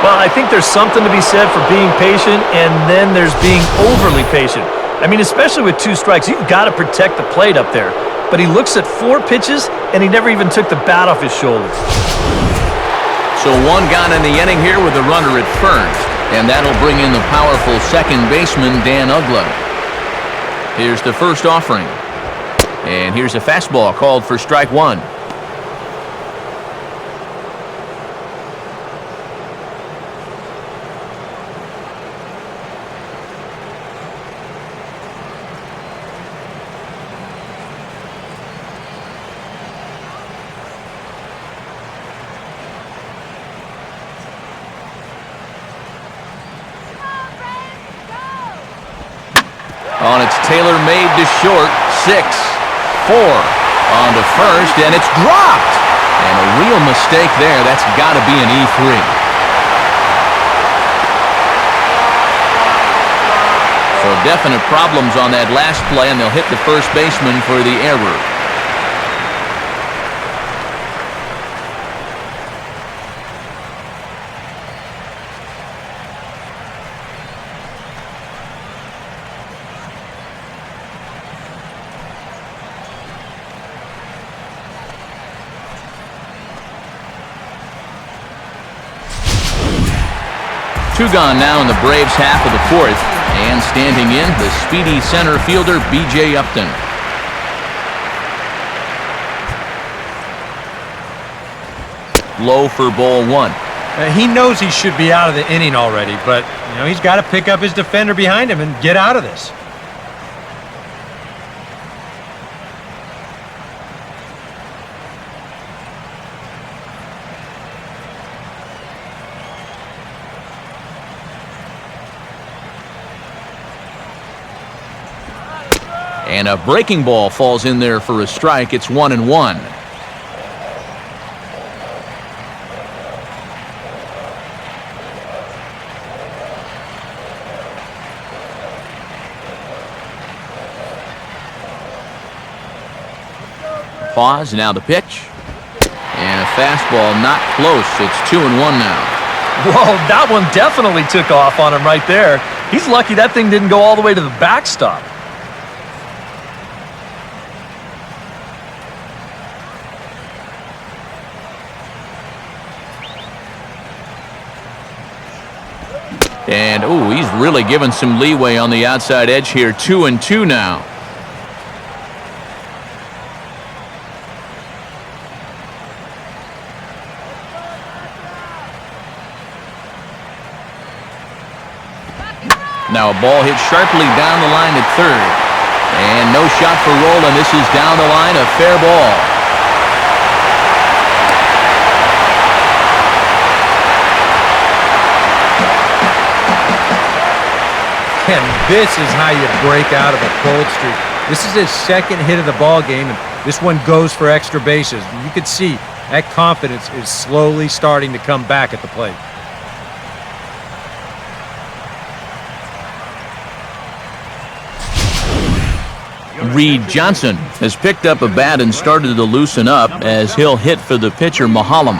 Well, I think there's something to be said for being patient, and then there's being overly patient. I mean, especially with 2 strikes, you've got to protect the plate up there. But he looks at 4 pitches, and he never even took the bat off his shoulders. So 1 gone in the inning here with a runner at first. And that'll bring in the powerful second baseman, Dan UGGLA. Here's the first offering. And here's a fastball called for strike 1. On its tailor-made to short, 6, 4, on to first, and it's dropped. And a real mistake there. That's got to be an E3. So definite problems on that last play, and they'll hit the first baseman for the error. Two gone now in the Braves' half of the 4th, and standing in, the speedy center fielder, B.J. Upton. Low for ball 1. He knows he should be out of the inning already, but he's got to pick up his defender behind him and get out of this. And a breaking ball falls in there for a strike. It's 1-1. Pause, now the pitch. And a fastball not close. It's 2-1 now. Whoa, that one definitely took off on him right there. He's lucky that thing didn't go all the way to the backstop. And, ooh, he's really given some leeway on the outside edge here. 2-2 now. Now a ball hit sharply down the line at third. And no shot for Roland. This is down the line, a fair ball. And this is how you break out of a cold streak. This is his 2nd hit of the ball game, and this one goes for extra bases. You can see that confidence is slowly starting to come back at the plate. Reed Johnson has picked up a bat and started to loosen up as he'll hit for the pitcher Mahalam.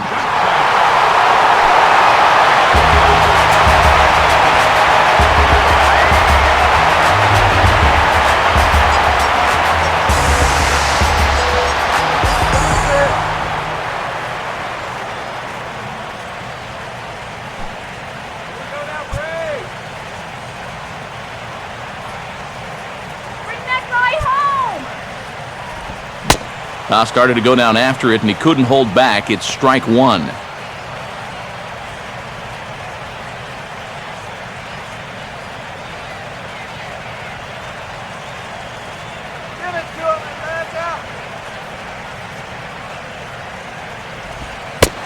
Now started to go down after it, and he couldn't hold back. It's strike 1.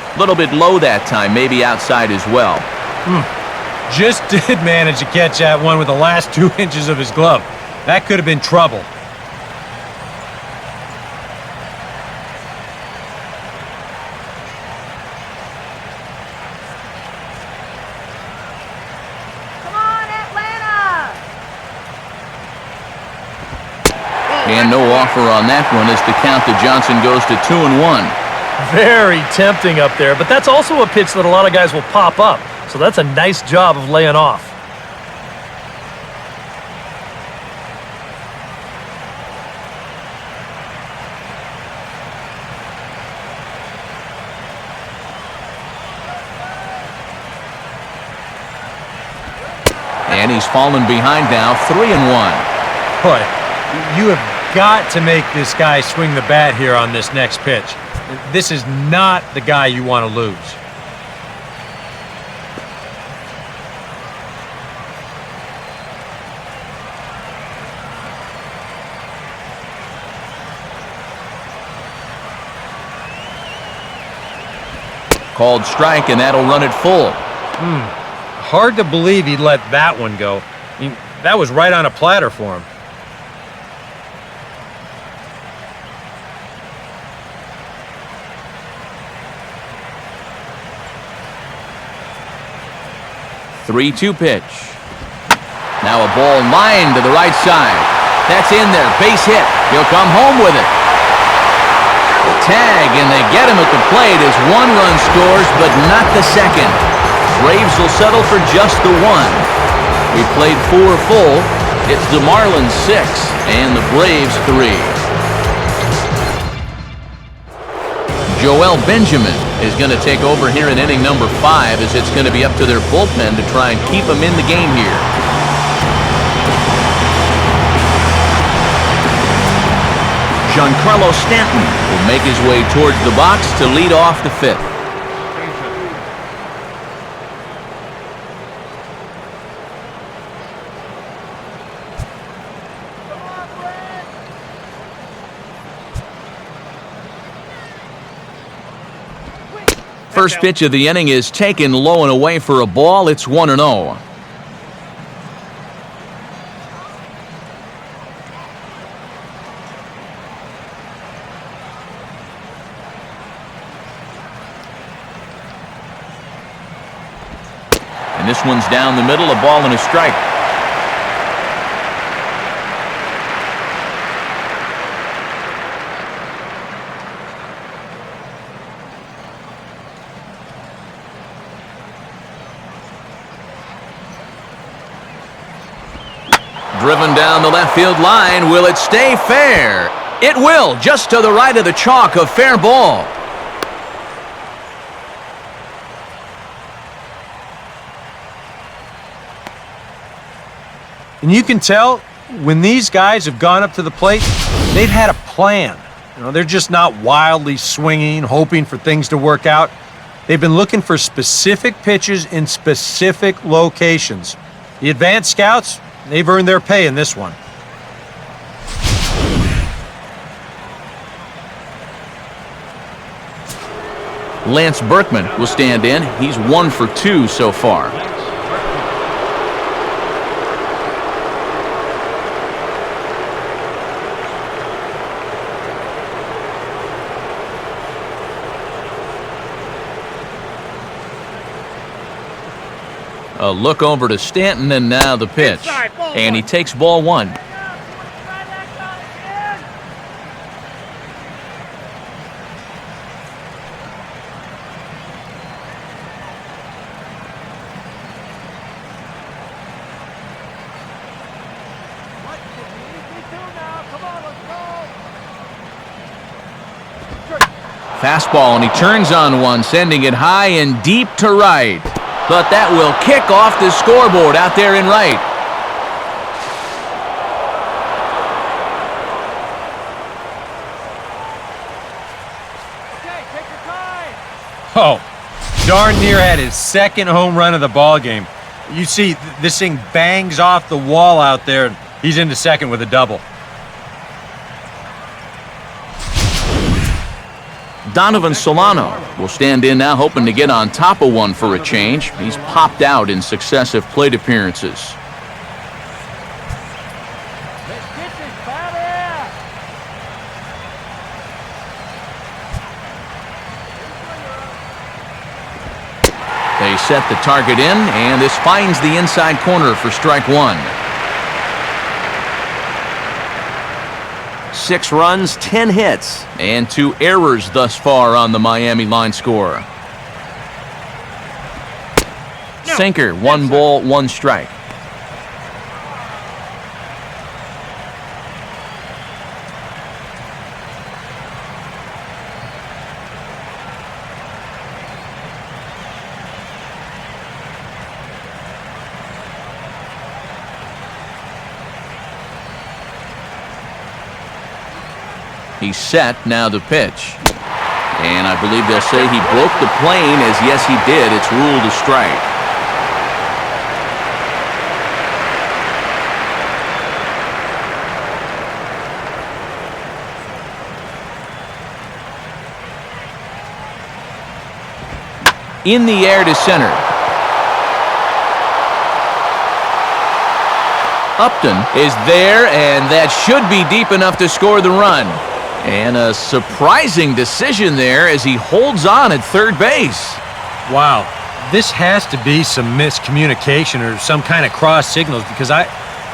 A little bit low that time, maybe outside as well. Just did manage to catch that one with the last 2 inches of his glove. That could have been trouble. And no offer on that one as the count to Johnson goes to 2-1. Very tempting up there, but that's also a pitch that a lot of guys will pop up. So that's a nice job of laying off. And he's fallen behind now, 3-1. Boy, you have got to make this guy swing the bat here on this next pitch. This is not the guy you want to lose. Called strike, and that'll run it full. Hard to believe he let that one go. I mean, that was right on a platter for him. Three-two pitch. Now a ball lined to the right side. That's in there, base hit. He'll come home with it. Tag, and they get him at the plate as one run scores, but not the second. Braves will settle for just the one. We played 4 full. It's the Marlins 6 and the Braves 3. Joel Benjamin is going to take over here in inning number 5 as it's going to be up to their bullpen to try and keep him in the game here. Giancarlo Stanton will make his way towards the box to lead off the 5th. First pitch of the inning is taken low and away for a ball. It's 1-0. And this one's down the middle, a ball and a strike. Driven down the left field line. Will it stay fair? It will, just to the right of the chalk, a fair ball. And you can tell when these guys have gone up to the plate, they've had a plan. You know, they're just not wildly swinging, hoping for things to work out. They've been looking for specific pitches in specific locations. The advanced scouts, they've earned their pay in this one. Lance Berkman will stand in. He's 1 for 2 so far. A look over to Stanton, and now the pitch. And he takes ball 1. Fastball, and he turns on one, sending it high and deep to right. But that will kick off the scoreboard out there in right. Oh, darn near had his second home run of the ball game. You see, this thing bangs off the wall out there, and he's into second with a double. Donovan Solano will stand in now, hoping to get on top of one for a change. He's popped out in successive plate appearances. They set the target in, and this finds the inside corner for strike 1. 6 runs, 10 hits. And 2 errors thus far on the Miami line score. Sinker, 1 ball, 1 strike. He's set, now the pitch. And I believe they'll say he broke the plane, as yes he did. It's ruled a strike. In the air to center. Upton is there, and that should be deep enough to score the run. And a surprising decision there as he holds on at third base. Wow, this has to be some miscommunication or some kind of cross signals, because I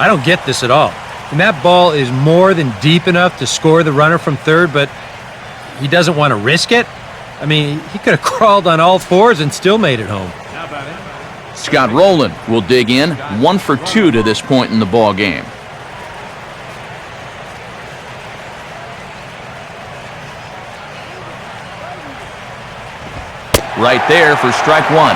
don't get this at all. And that ball is more than deep enough to score the runner from third, but he doesn't want to risk it. I mean, he could have crawled on all fours and still made it home. Scott Rowland will dig in, 1 for 2 to this point in the ball game. Right there for strike 1.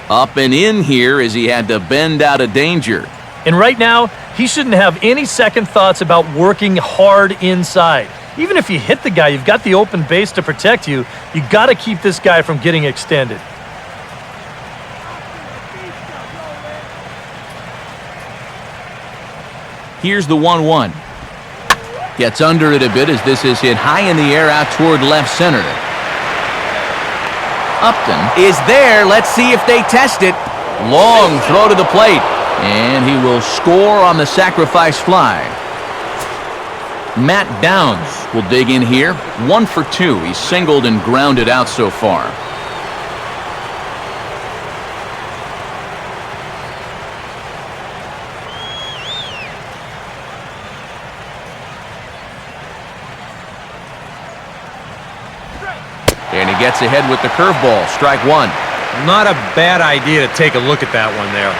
Up and in here as he had to bend out of danger. And right now, he shouldn't have any second thoughts about working hard inside. Even if you hit the guy, you've got the open base to protect you. You got to keep this guy from getting extended. Here's the 1-1. Gets under it a bit as this is hit high in the air out toward left center. Upton is there. Let's see if they test it. Long throw to the plate. And he will score on the sacrifice fly. Matt Downs will dig in here. 1 for 2. He's singled and grounded out so far. And he gets ahead with the curveball. Strike 1. Not a bad idea to take a look at that one there.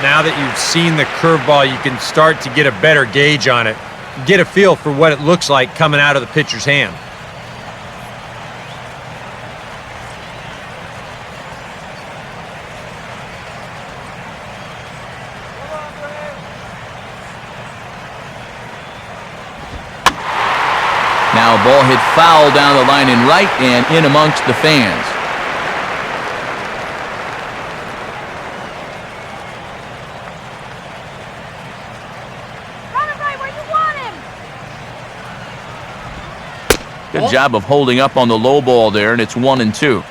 Now that you've seen the curveball, you can start to get a better gauge on it. Get a feel for what it looks like coming out of the pitcher's hand. Now a ball hit foul down the line in right and in amongst the fans. Good job of holding up on the low ball there, and it's 1-2.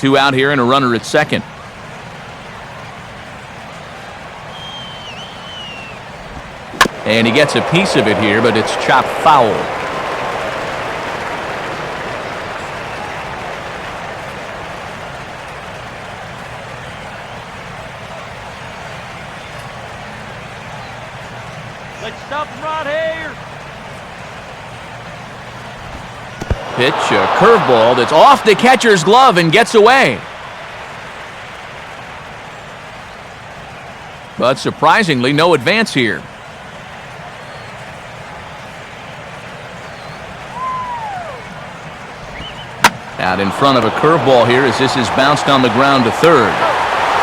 Two out here and a runner at second. And he gets a piece of it here, but it's chopped foul. Let's stop him right here. Pitch, a curveball that's off the catcher's glove and gets away. But surprisingly, no advance here. Out in front of a curveball here as this is bounced on the ground to third.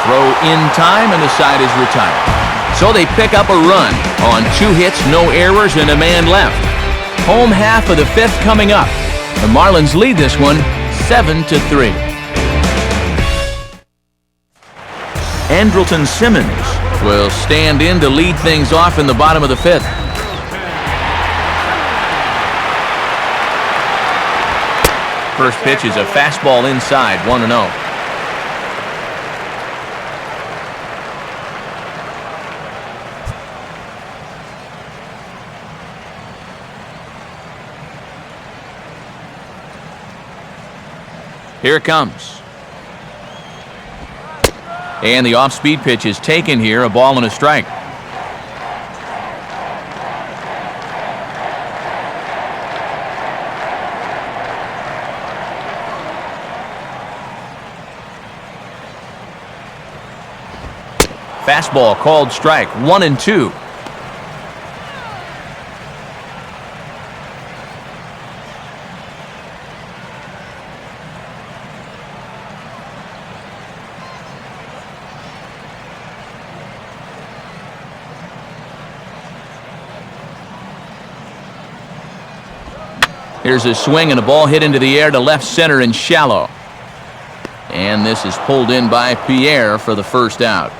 Throw in time and the side is retired. So they pick up a run on 2 hits, no errors, and a man left. Home half of the 5th coming up. The Marlins lead this one 7-3. Andrelton Simmons will stand in to lead things off in the bottom of the 5th. First pitch is a fastball inside, 1-0. Here it comes. And the off-speed pitch is taken here, a ball and a strike. Fastball called strike, 1-2. Here's a swing and a ball hit into the air to left center and shallow. And this is pulled in by Pierre for the first out.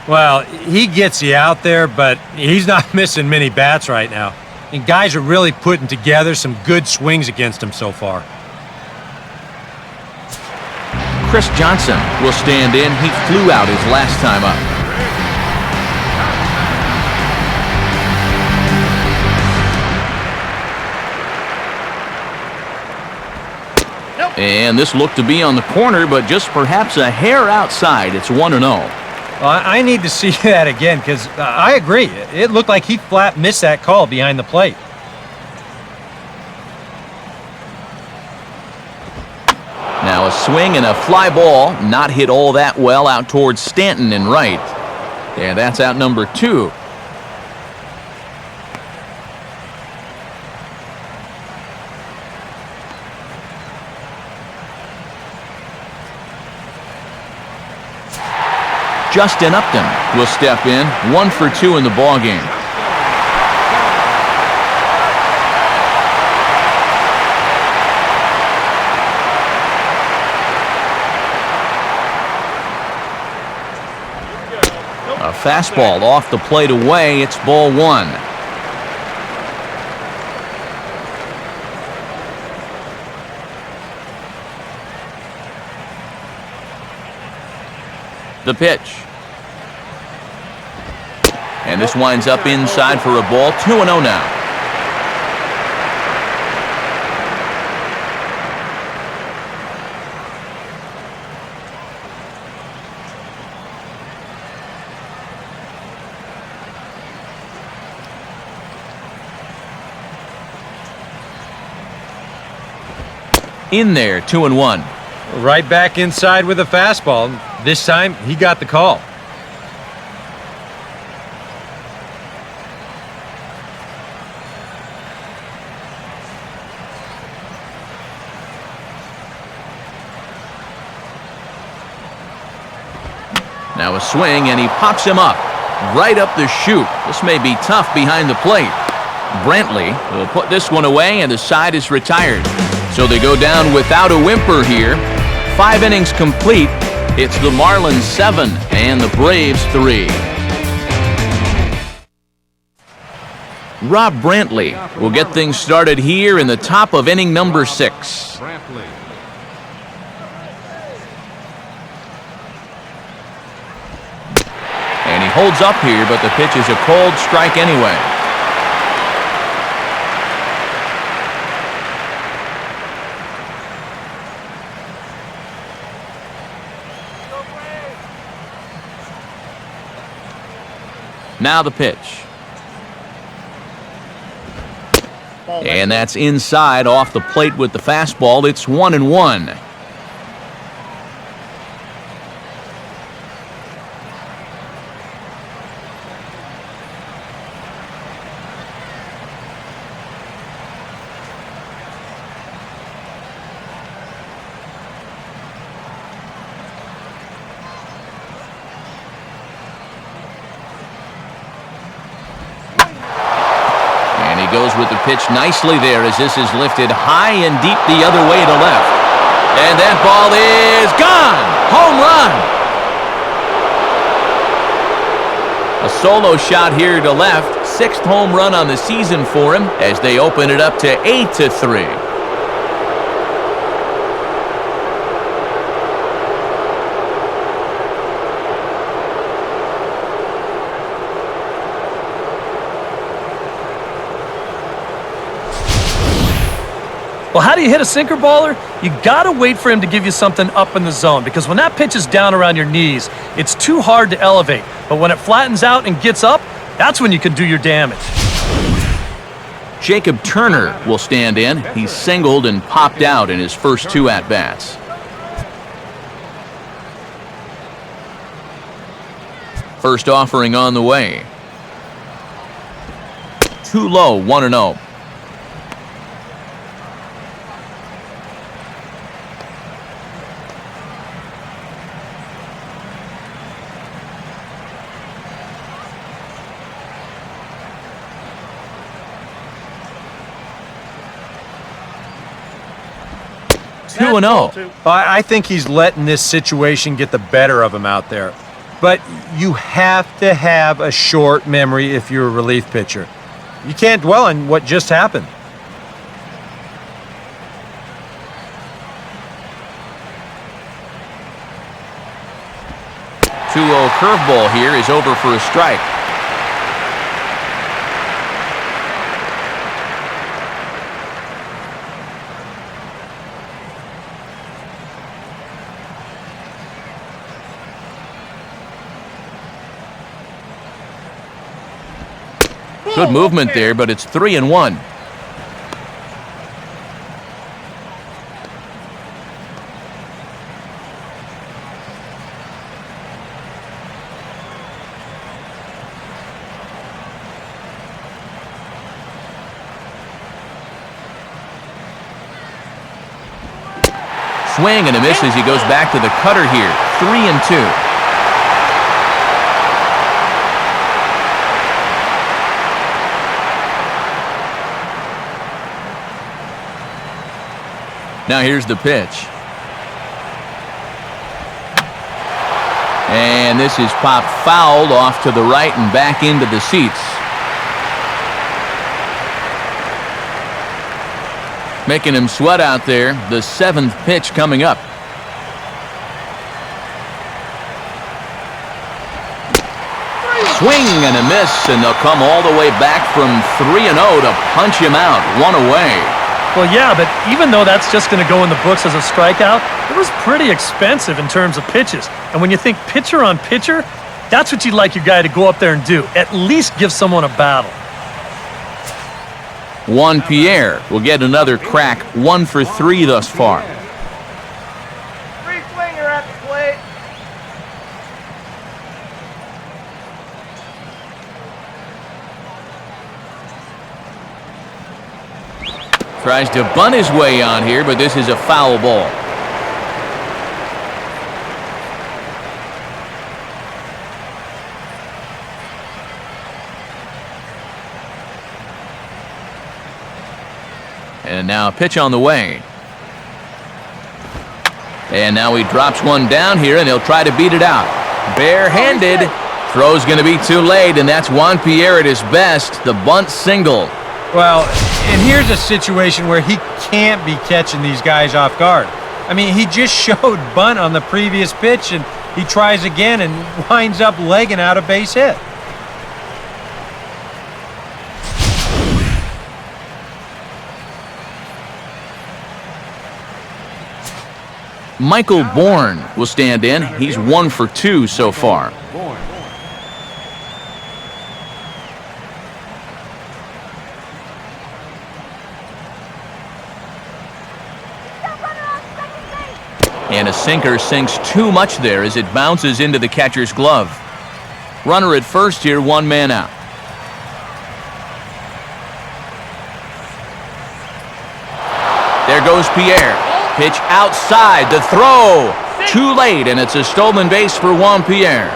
Well, he gets you out there, but he's not missing many bats right now. And guys are really putting together some good swings against him so far. Chris Johnson will stand in. He flew out his last time up. And this looked to be on the corner, but just perhaps a hair outside. It's 1-0. Well, I need to see that again because I agree. It looked like he flat missed that call behind the plate. Now a swing and a fly ball, not hit all that well out towards Stanton and right. And that's out number 2. Justin Upton will step in, 1 for 2 in the ballgame. A fastball off the plate away. It's ball 1. The pitch. And this winds up inside for a ball. 2-0 now. In there, 2-1. Right back inside with a fastball. This time, he got the call. Now a swing, and he pops him up. Right up the chute. This may be tough behind the plate. Brantley will put this one away, and the side is retired. So they go down without a whimper here. 5 innings complete. It's the Marlins 7 and the Braves 3. Rob Brantley will get things started here in the top of inning number 6. And he holds up here, but the pitch is a cold strike anyway. Now the pitch. And that's inside off the plate with the fastball. It's 1-1. Goes with the pitch nicely there as this is lifted high and deep the other way to left. And that ball is gone. Home run. A solo shot here to left. 6th home run on the season for him as they open it up to 8-3. Well, how do you hit a sinker baller? You gotta wait for him to give you something up in the zone, because when that pitch is down around your knees, it's too hard to elevate. But when it flattens out and gets up, that's when you can do your damage. Jacob Turner will stand in. He singled and popped out in his first 2 at-bats. First offering on the way. Too low, 1-0. Two and 0. I think he's letting this situation get the better of him out there. But you have to have a short memory if you're a relief pitcher. You can't dwell on what just happened. 2-0 curveball here is over for a strike. Good movement there, but it's 3-1. Swing and a miss as he goes back to the cutter here. 3-2. Now here's the pitch. And this is popped fouled off to the right and back into the seats. Making him sweat out there. The 7th pitch coming up. Swing and a miss, and they'll come all the way back from 3-0 to punch him out. 1 away. Well, yeah, but even though that's just going to go in the books as a strikeout, it was pretty expensive in terms of pitches. And when you think pitcher on pitcher, that's what you'd like your guy to go up there and do. At least give someone a battle. Juan Pierre will get another crack. 1 for 3 thus far. Free swinger at the plate. Tries to bunt his way on here, but this is a foul ball. And now a pitch on the way. And now he drops one down here, and he'll try to beat it out. Barehanded. Throw's going to be too late, and that's Juan Pierre at his best. The bunt single. Well, and here's a situation where he can't be catching these guys off guard. I mean, he just showed bunt on the previous pitch, and he tries again and winds up legging out a base hit. Michael Bourne will stand in. He's 1 for 2 so far. And a sinker sinks too much there as it bounces into the catcher's glove. Runner at first here, 1 man out. There goes Pierre. Pitch outside, the throw. Too late, and it's a stolen base for Juan Pierre.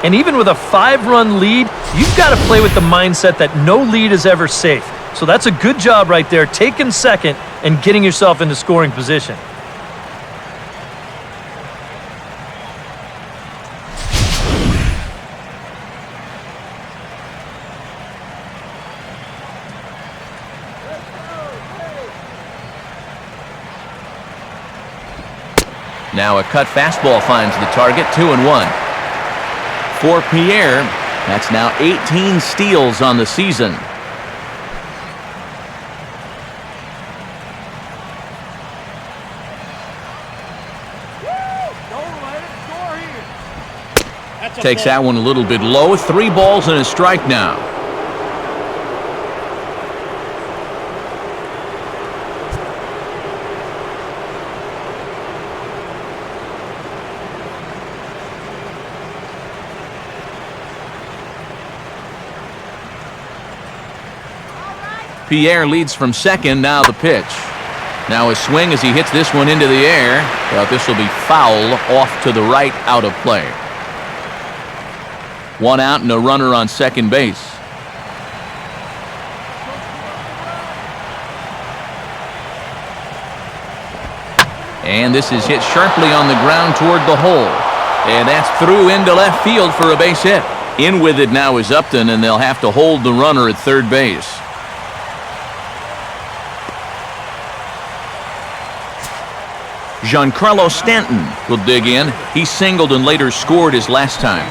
And even with a 5-run lead, you've got to play with the mindset that no lead is ever safe. So that's a good job right there, taking second and getting yourself into scoring position. Now a cut fastball finds the target. 2-1. For Pierre, That's now 18 steals on the season. Takes that one a little bit low. 3 balls and a strike now. Pierre leads from second. Now the pitch. Now a swing as he hits this one into the air. But this will be foul off to the right, out of play. 1 out and a runner on second base. And this is hit sharply on the ground toward the hole. And that's through into left field for a base hit. In with it now is Upton, and they'll have to hold the runner at third base. Giancarlo Stanton will dig in. He singled and later scored his last time.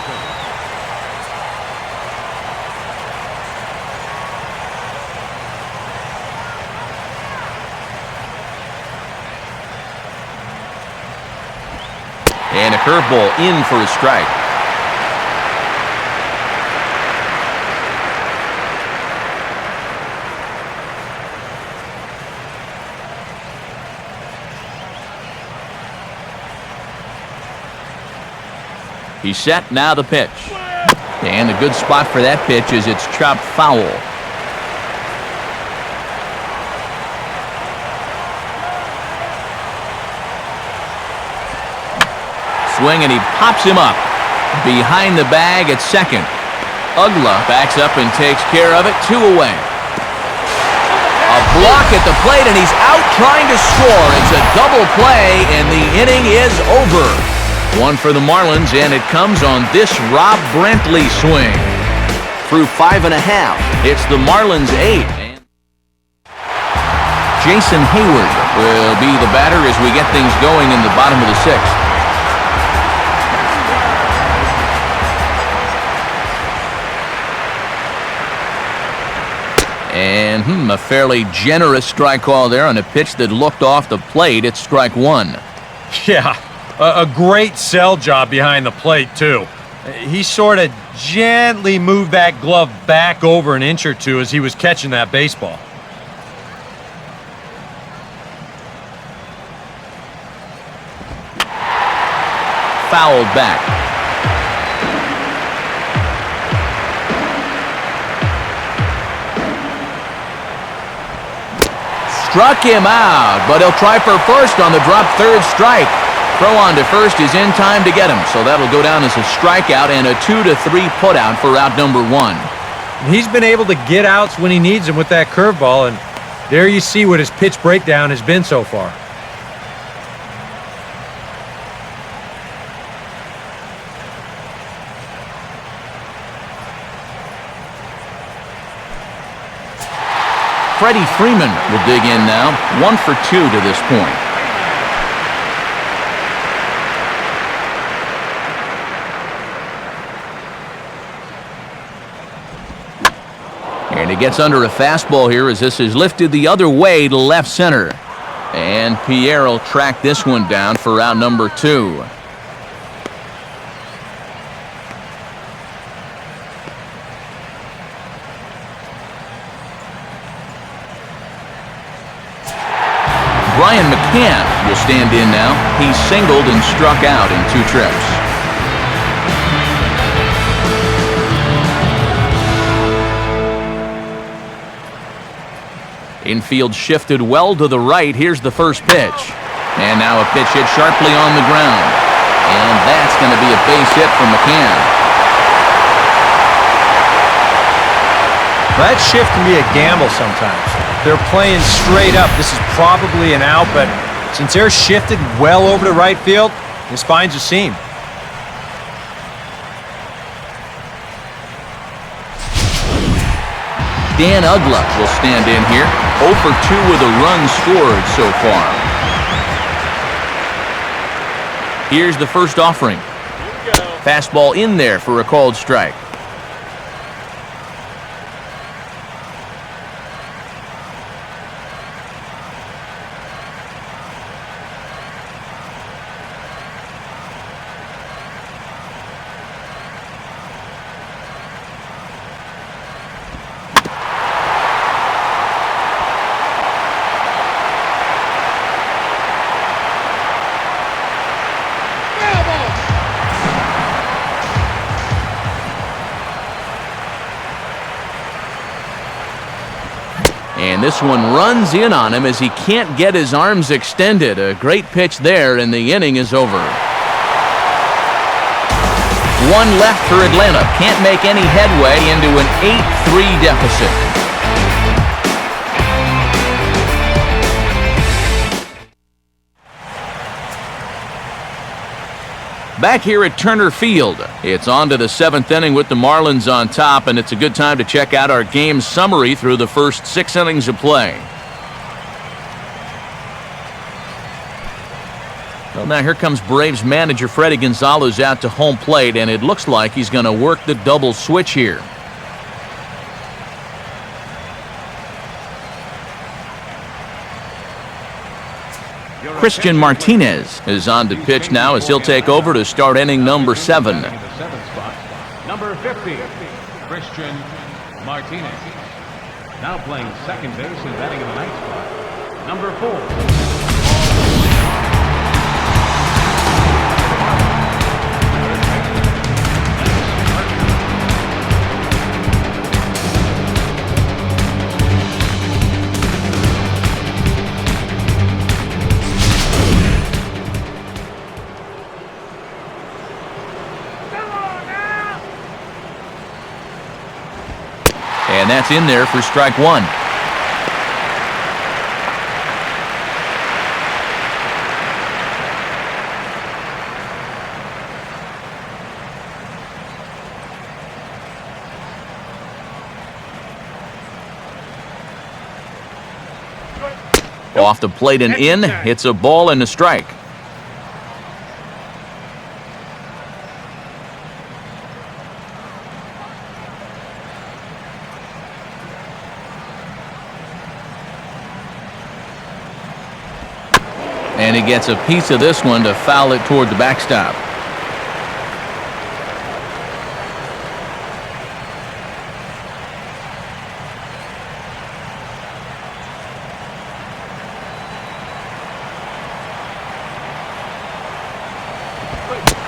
And a curveball in for a strike. He's set, now the pitch. And a good spot for that pitch is it's chopped foul. Swing, and he pops him up behind the bag at second. UGGLA backs up and takes care of it. 2 away. A block at the plate, and he's out trying to score. It's a double play, and the inning is over. 1 for the Marlins, and it comes on this Rob Brantley swing. Through 5 1/2. It's the Marlins 8. And Jason Hayward will be the batter as we get things going in the bottom of the 6th. And a fairly generous strike call there on a pitch that looked off the plate. It's strike 1. Yeah, a great sell job behind the plate, too. He sort of gently moved that glove back over an inch or 2 as he was catching that baseball. Fouled back. Struck him out, but he'll try for first on the drop third strike. Throw on to first is in time to get him, so that'll go down as a strikeout and a 2-3 putout for out number 1. He's been able to get outs when he needs them with that curveball, and there you see what his pitch breakdown has been so far. Freddie Freeman will dig in now. 1 for 2 to this point. And he gets under a fastball here as this is lifted the other way to left center. And Pierre will track this one down for out number 2. Brian McCann will stand in now. He's singled and struck out in 2 trips. Infield shifted well to the right. Here's the first pitch. And now a pitch hit sharply on the ground. And that's going to be a base hit from McCann. That shift can be a gamble sometimes. They're playing straight up. This is probably an out, but since they're shifted well over to right field, this finds a seam. Dan UGGLA will stand in here. 0 for 2 with a run scored so far. Here's the first offering. Fastball in there for a called strike. And this one runs in on him as he can't get his arms extended. A great pitch there, and the inning is over. One left for Atlanta. Can't make any headway into an 8-3 deficit. Back here at Turner Field, it's on to the 7th inning with the Marlins on top, and it's a good time to check out our game summary through the first 6 innings of play. Well, now here comes Braves manager Freddie Gonzalez out to home plate, and it looks like he's going to work the double switch here. Christian Martinez is on to pitch now as he'll take over to start inning number 7. Number 50, Christian Martinez. Now playing second base and batting in the ninth spot, number 4. And that's in there for strike 1. Off the plate and in. Hits a ball and a strike. And he gets a piece of this one to foul it toward the backstop.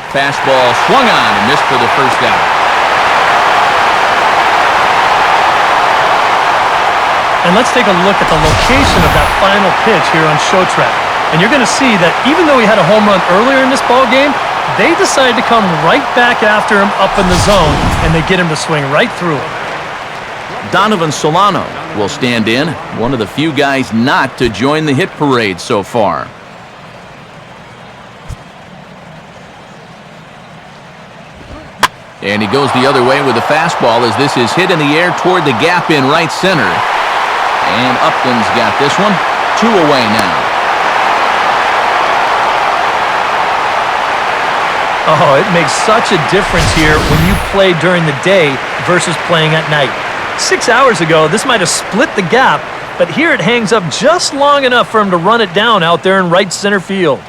Fastball swung on and missed for the first out. And let's take a look at the location of that final pitch here on Show Track. And you're going to see that even though he had a home run earlier in this ball game, they decided to come right back after him up in the zone, and they get him to swing right through it. Donovan Solano will stand in, one of the few guys not to join the hit parade so far. And he goes the other way with a fastball as this is hit in the air toward the gap in right center. And Upton's got this one. 2 away now. Oh, it makes such a difference here when you play during the day versus playing at night. 6 hours ago, this might have split the gap, but here it hangs up just long enough for him to run it down out there in right center field.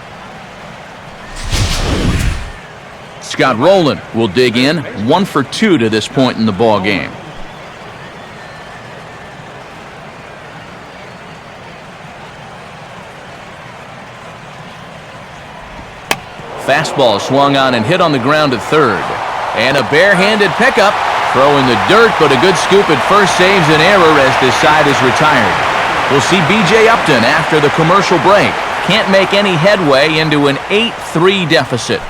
Scott Rowland will dig in. 1 for 2 to this point in the ball game. Fastball swung on and hit on the ground at third. And a barehanded pickup. Throw in the dirt, but a good scoop at first saves an error as this side is retired. We'll see B.J. Upton after the commercial break. Can't make any headway into an 8-3 deficit.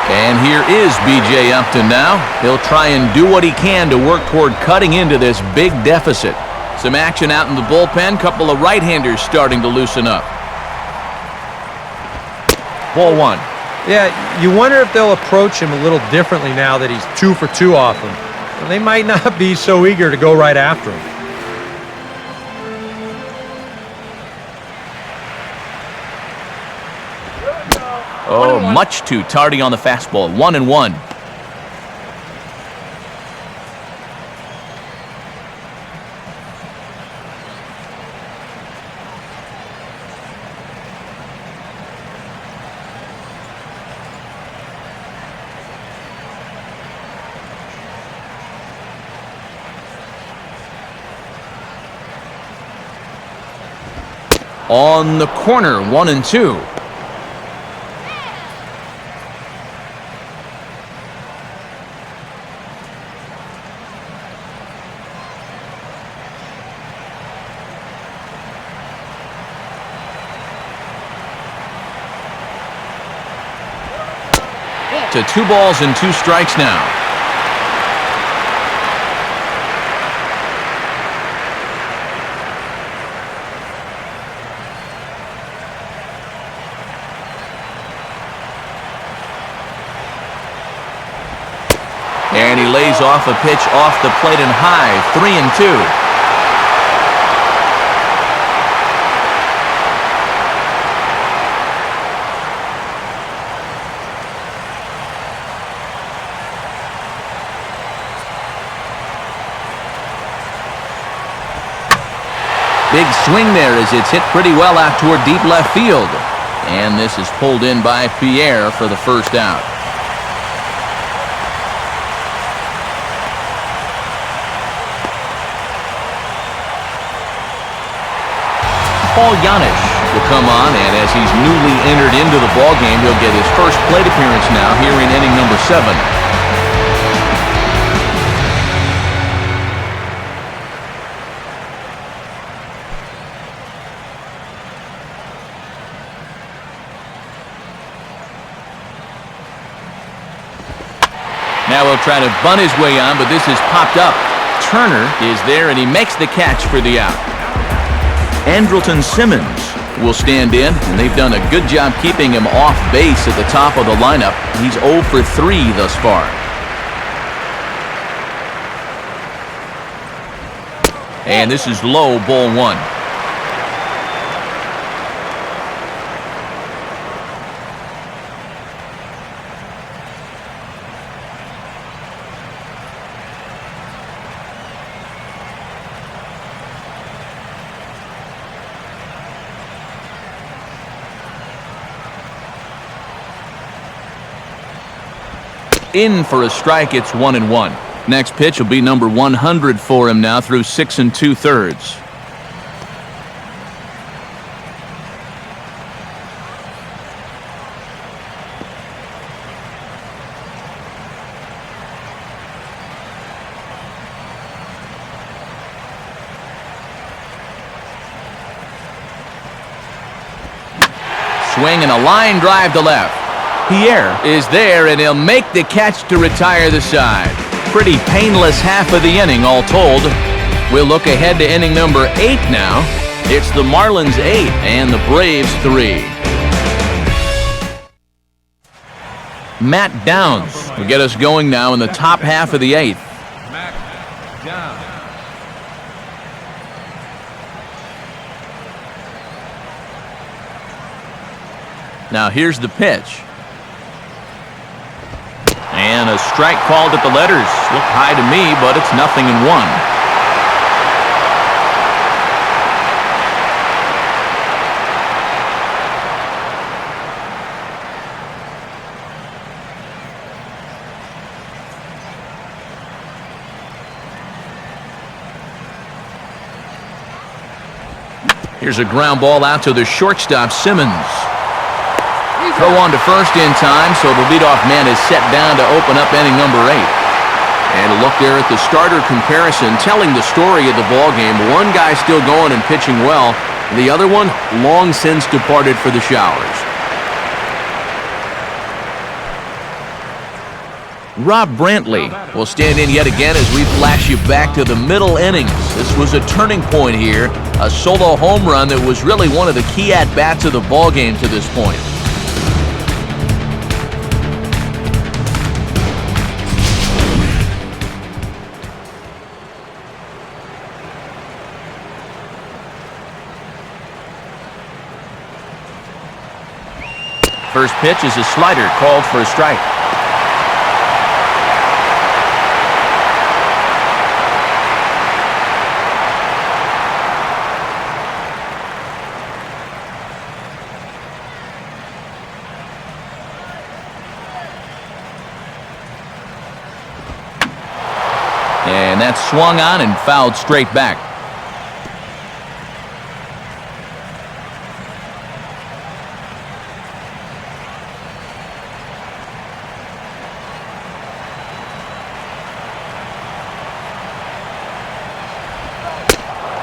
And here is B.J. Upton now. He'll try and do what he can to work toward cutting into this big deficit. Some action out in the bullpen. Couple of right-handers starting to loosen up. Ball 1. Yeah, you wonder if they'll approach him a little differently now that he's 2 for 2 off him. Well, they might not be so eager to go right after him. Oh, much too tardy on the fastball. 1-1. On the corner, 1-2. to 2 balls and 2 strikes now. And he lays off a pitch off the plate and high, 3-2. Big swing there as it's hit pretty well out toward deep left field. And this is pulled in by Pierre for the first out. Paul Yanish will come on, and as he's newly entered into the ballgame, he'll get his first plate appearance now here in inning number 7. Now he'll try to bunt his way on, but this is popped up. Turner is there, and he makes the catch for the out. ANDRELTON Simmons will stand in, and they've done a good job keeping him off base at the top of the lineup. He's 0 for 3 thus far. And this is low, ball 1. In for a strike. It's 1-1. Next pitch will be number 100 for him now through 6 2/3. Swing and a line drive to left. Pierre is there, and he'll make the catch to retire the side. Pretty painless half of the inning, all told. We'll look ahead to inning number 8 now. It's the Marlins 8 and the Braves 3. Matt Downs will get us going now in the top half of the 8th. Matt Downs. Now here's the pitch. And a strike called at the letters. Looked high to me, but it's 0-1. Here's a ground ball out to the shortstop, Simmons. Throw on to first in time, so the leadoff man is set down to open up inning number 8. And a look there at the starter comparison, telling the story of the ballgame. One guy still going and pitching well. The other one long since departed for the showers. Rob Brantley will stand in yet again as we flash you back to the middle innings. This was a turning point here, a solo home run that was really one of the key at-bats of the ballgame to this point. First pitch is a slider called for a strike. And that's swung on and fouled straight back.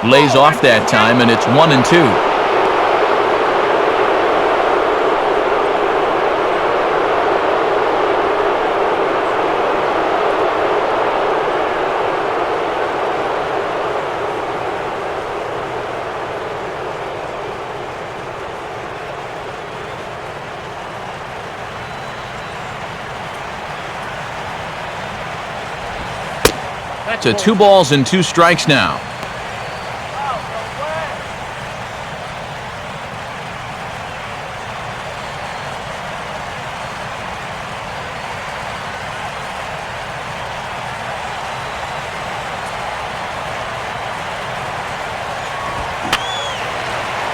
Lays off that time, and it's 1-2. To 2 balls and 2 strikes now.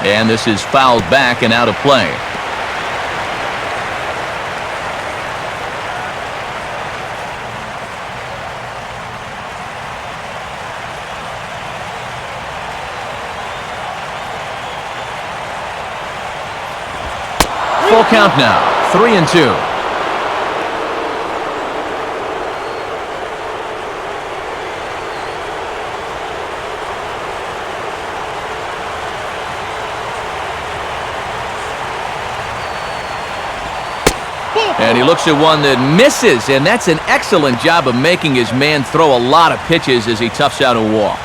And this is fouled back and out of play. Full count now, 3-2. And he looks at one that misses, and that's an excellent job of making his man throw a lot of pitches as he toughs out a wall.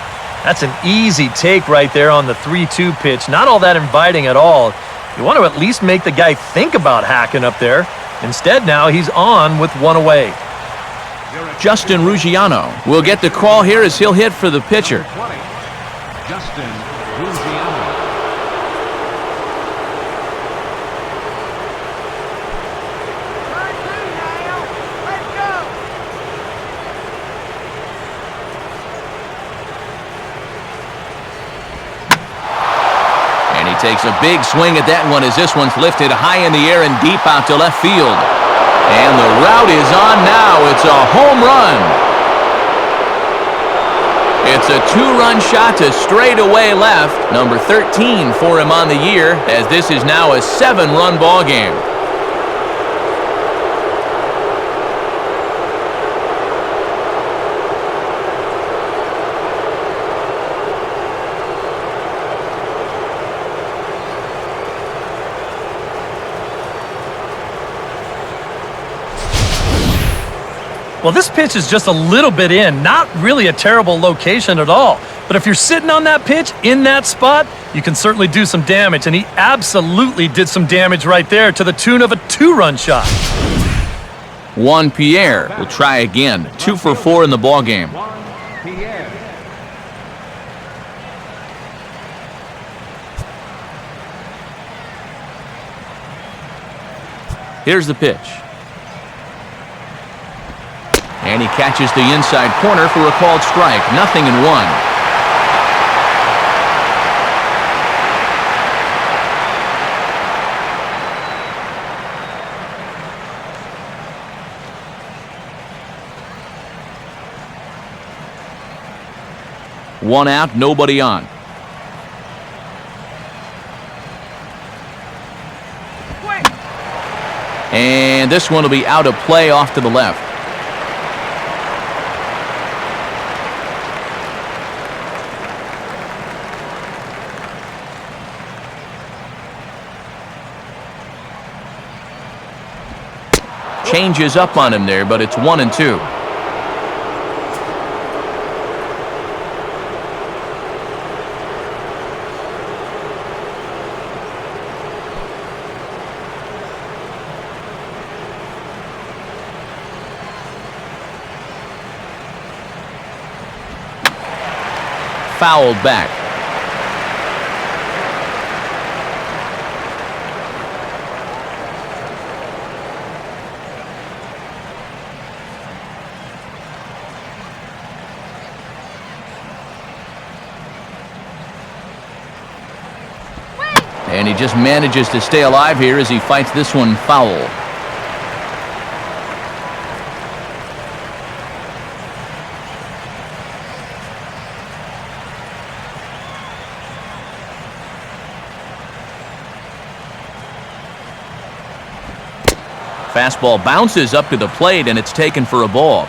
That's an easy take right there on the 3-2 pitch. Not all that inviting at all. You want to at least make the guy think about hacking up there. Instead, now he's on with 1 away. Justin Ruggiano will get the call here as he'll hit for the pitcher. 20, Justin Ruggiano. Takes a big swing at that one as this one's lifted high in the air and deep out to left field. And the route is on now. It's a home run. It's a 2-run shot to straightaway left. Number 13 for him on the year, as this is now a 7-run ball game. Well, this pitch is just a little bit in, not really a terrible location at all. But if you're sitting on that pitch, in that spot, you can certainly do some damage. And he absolutely did some damage right there to the tune of a 2-run shot. Juan Pierre will try again. 2 for 4 in the ball game. Pierre. Here's the pitch. And he catches the inside corner for a called strike. 0-1. One out, nobody on. And this one will be out of play off to the left. Changes up on him there, but it's 1-2. Fouled back. And he just manages to stay alive here as he fights this one foul. Fastball bounces up to the plate and it's taken for a ball.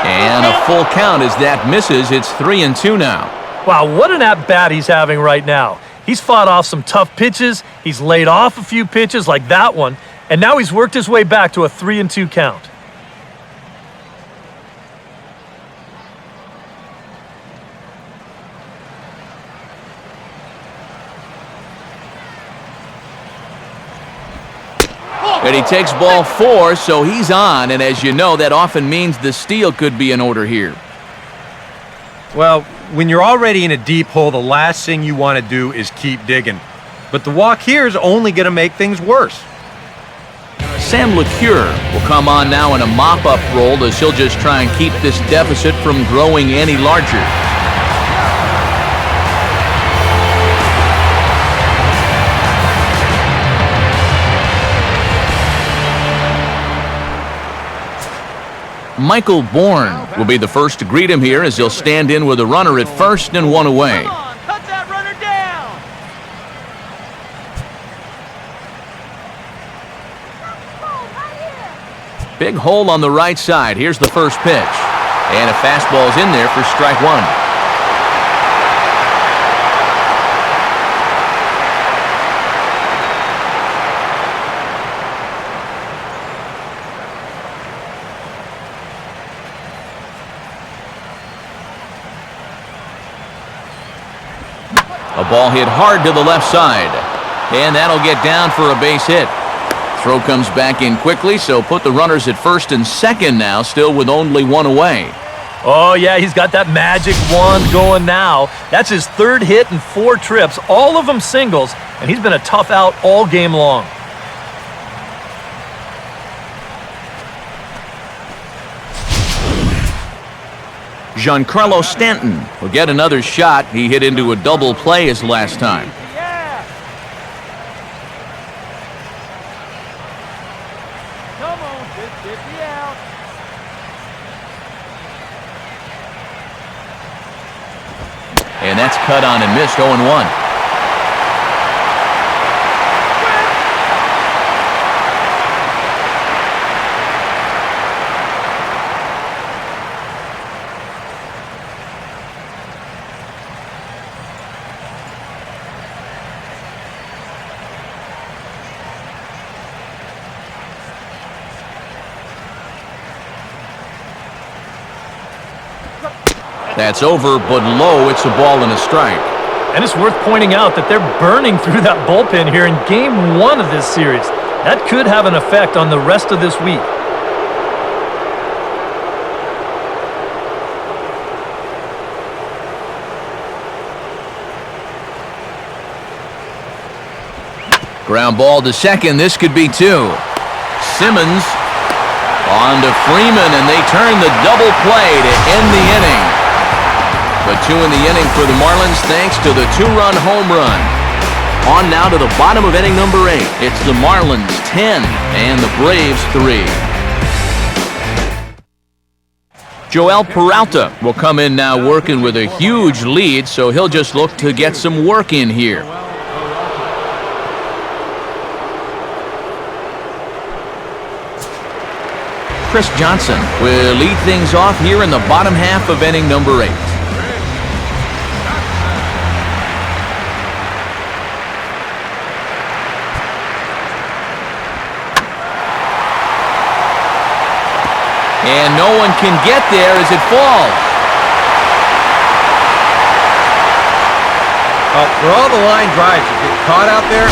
And a full count as that misses. It's 3-2 now. Wow, what an at-bat he's having right now. He's fought off some tough pitches. He's laid off a few pitches like that one. And now he's worked his way back to a 3-2 count. And he takes ball 4, so he's on. And as you know, that often means the steal could be in order here. Well, when you're already in a deep hole, the last thing you want to do is keep digging. But the walk here is only going to make things worse. Sam LeCure will come on now in a mop-up role as he'll just try and keep this deficit from growing any larger. Michael Bourne will be the first to greet him here as he'll stand in with a runner at first and 1 away. Come on, cut that runner down. Big hole on the right side. Here's the first pitch. And a fastball's in there for strike 1. A ball hit hard to the left side. And that'll get down for a base hit. Throw comes back in quickly, so put the runners at first and second now, still with only 1 away. Oh, yeah, he's got that magic wand going now. That's his 3rd hit in 4 trips, all of them singles, and he's been a tough out all game long. Giancarlo Stanton will get another shot. He hit into a double play his last time. Yeah. Come on, 50 out. And that's cut on and missed, 0-1. That's over, but low. It's a ball and a strike. And it's worth pointing out that they're burning through that bullpen here in Game 1 of this series. That could have an effect on the rest of this week. Ground ball to second. This could be 2. Simmons on to Freeman, and they turn the double play to end the inning. But 2 in the inning for the Marlins thanks to the 2-run home run. On now to the bottom of inning number 8. It's the Marlins 10 and the Braves 3. Joel Peralta will come in now working with a huge lead, so he'll just look to get some work in here. Chris Johnson will lead things off here in the bottom half of inning number 8. And no one can get there as it falls. Well, for all the line drives that get caught out there,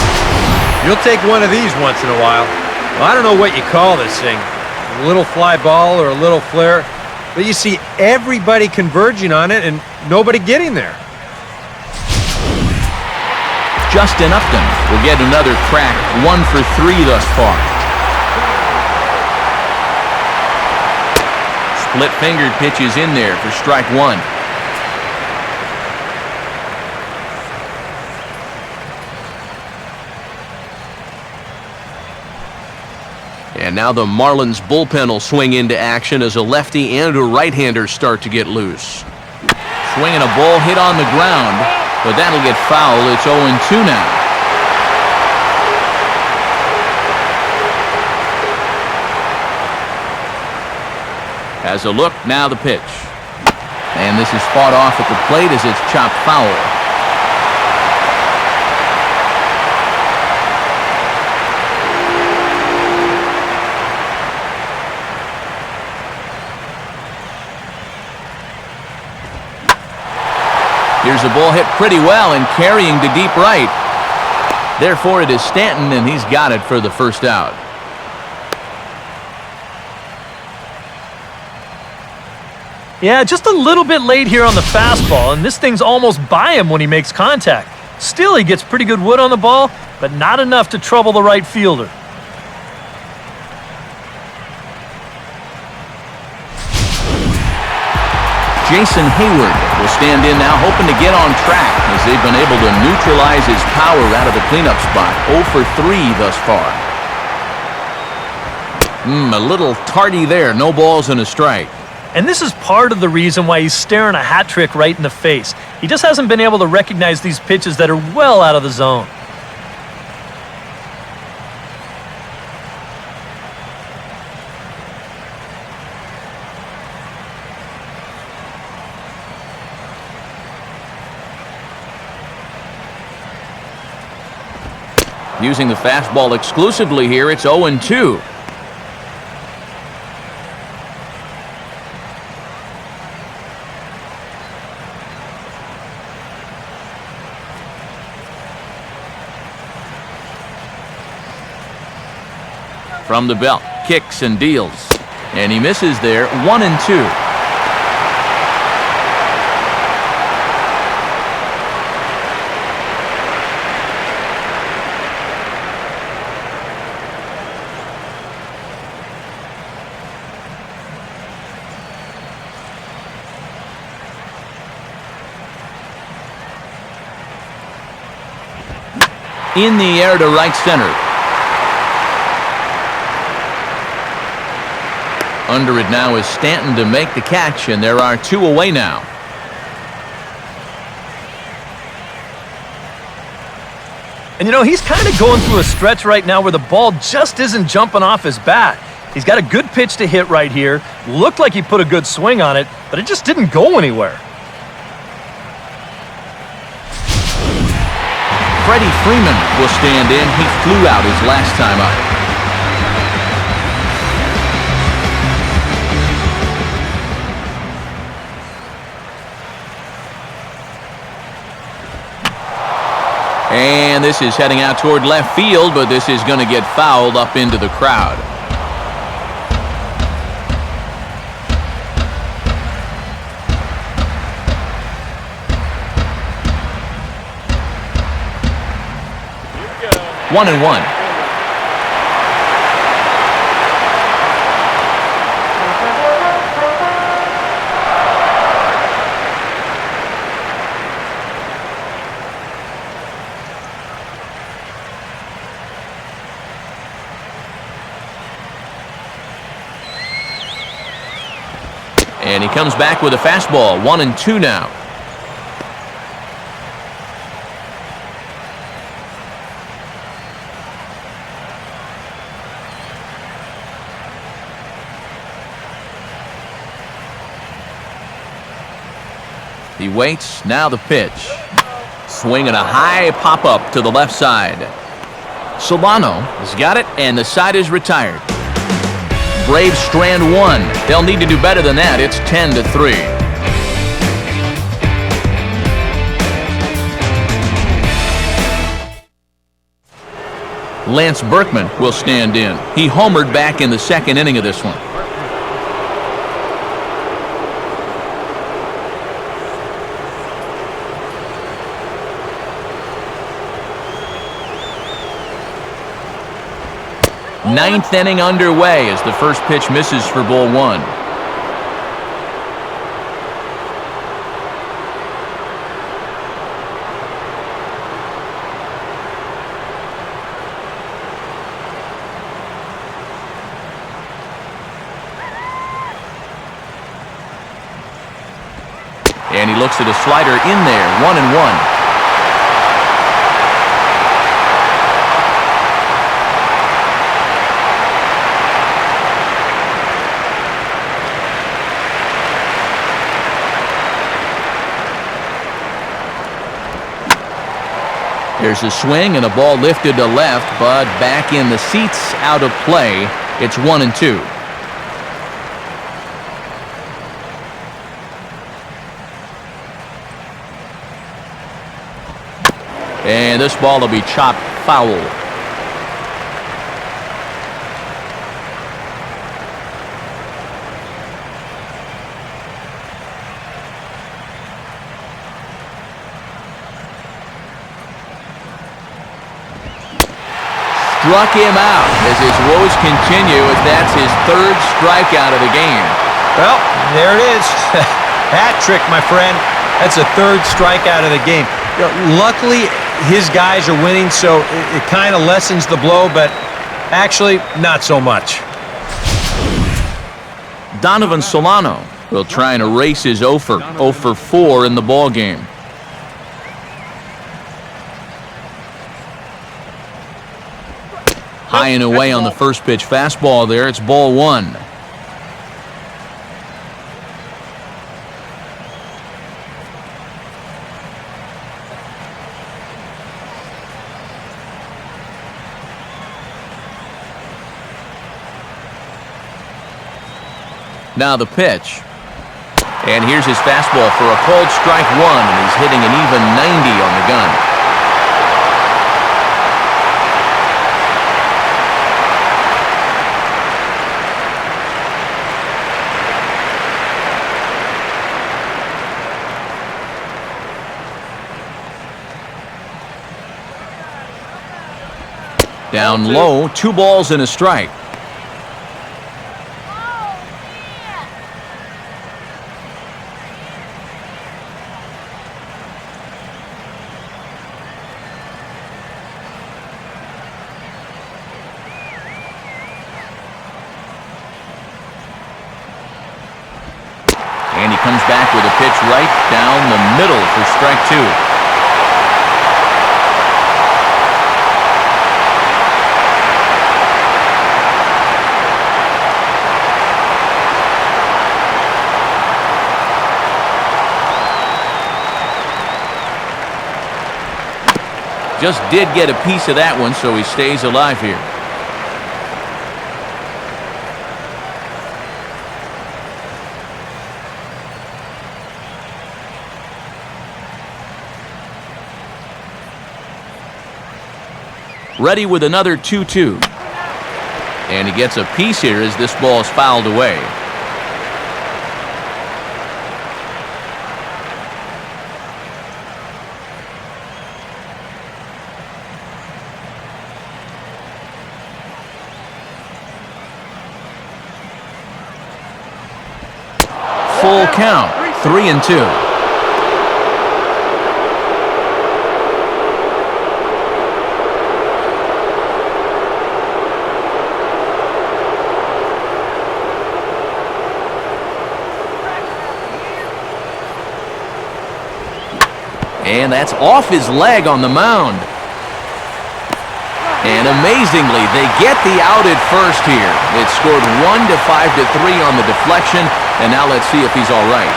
you'll take one of these once in a while. Well, I don't know what you call this thing. A little fly ball or a little flare. But you see everybody converging on it and nobody getting there. Justin Upton will get another crack, 1 for 3 thus far. Split-fingered pitches in there for strike 1. And now the Marlins bullpen will swing into action as a lefty and a right-hander start to get loose. Swinging a ball hit on the ground, but that'll get foul. It's 0-2 now. As a look, now the pitch. And this is fought off at the plate as it's chopped foul. Here's a ball hit pretty well and carrying to deep right. Therefore, it is Stanton, and he's got it for the first out. Yeah, just a little bit late here on the fastball, and this thing's almost by him when he makes contact. Still, he gets pretty good wood on the ball, but not enough to trouble the right fielder. Jason Hayward will stand in now, hoping to get on track as they've been able to neutralize his power out of the cleanup spot. 0 for 3 thus far. A little tardy there. No balls and a strike. And this is part of the reason why he's staring a hat trick right in the face. He just hasn't been able to recognize these pitches that are well out of the zone. Using the fastball exclusively here, it's 0-2. From the belt, kicks and deals. And he misses there, 1-2. In the air to right center. Under it now is Stanton to make the catch, and there are 2 away now. And you know, he's kind of going through a stretch right now where the ball just isn't jumping off his bat. He's got a good pitch to hit right here. Looked like he put a good swing on it, but it just didn't go anywhere. Freddie Freeman will stand in. He flew out his last time up. And this is heading out toward left field, but this is going to get fouled up into the crowd. Go. 1-1. And he comes back with a fastball, 1-2 now. He waits, now the pitch. Swing and a high pop-up to the left side. Solano has got it, and the side is retired. Braves strand 1. They'll need to do better than that. It's 10-3. Lance Berkman will stand in. He homered back in the second inning of this one. Ninth inning underway as the first pitch misses for ball 1. And he looks at a slider in there, 1-1. There's a swing and a ball lifted to left, but back in the seats, out of play. It's 1-2. And this ball will be chopped foul. struck him out as his woes continue, as that's his third strikeout of the game. Well, there it is. Hat trick, my friend. That's a third strikeout of the game. Luckily, his guys are winning, so it kind of lessens the blow, but actually, not so much. Donovan Solano will try and erase his 0 for 4 in the ball game. High and away on the first pitch fastball there. It's ball 1. Now the pitch. And here's his fastball for a called strike 1, and he's hitting an even 90 on the gun. Down low, 2 balls and a strike. And he comes back with a pitch right down the middle for strike 2. Just did get a piece of that one, so he stays alive here. Ready with another 2-2. And he gets a piece here as this ball is fouled away. Full count, 3-2. And that's off his leg on the mound. And amazingly, they get the out at first here. It scored 1 to 5 to 3 on the deflection, and now let's see if he's all right.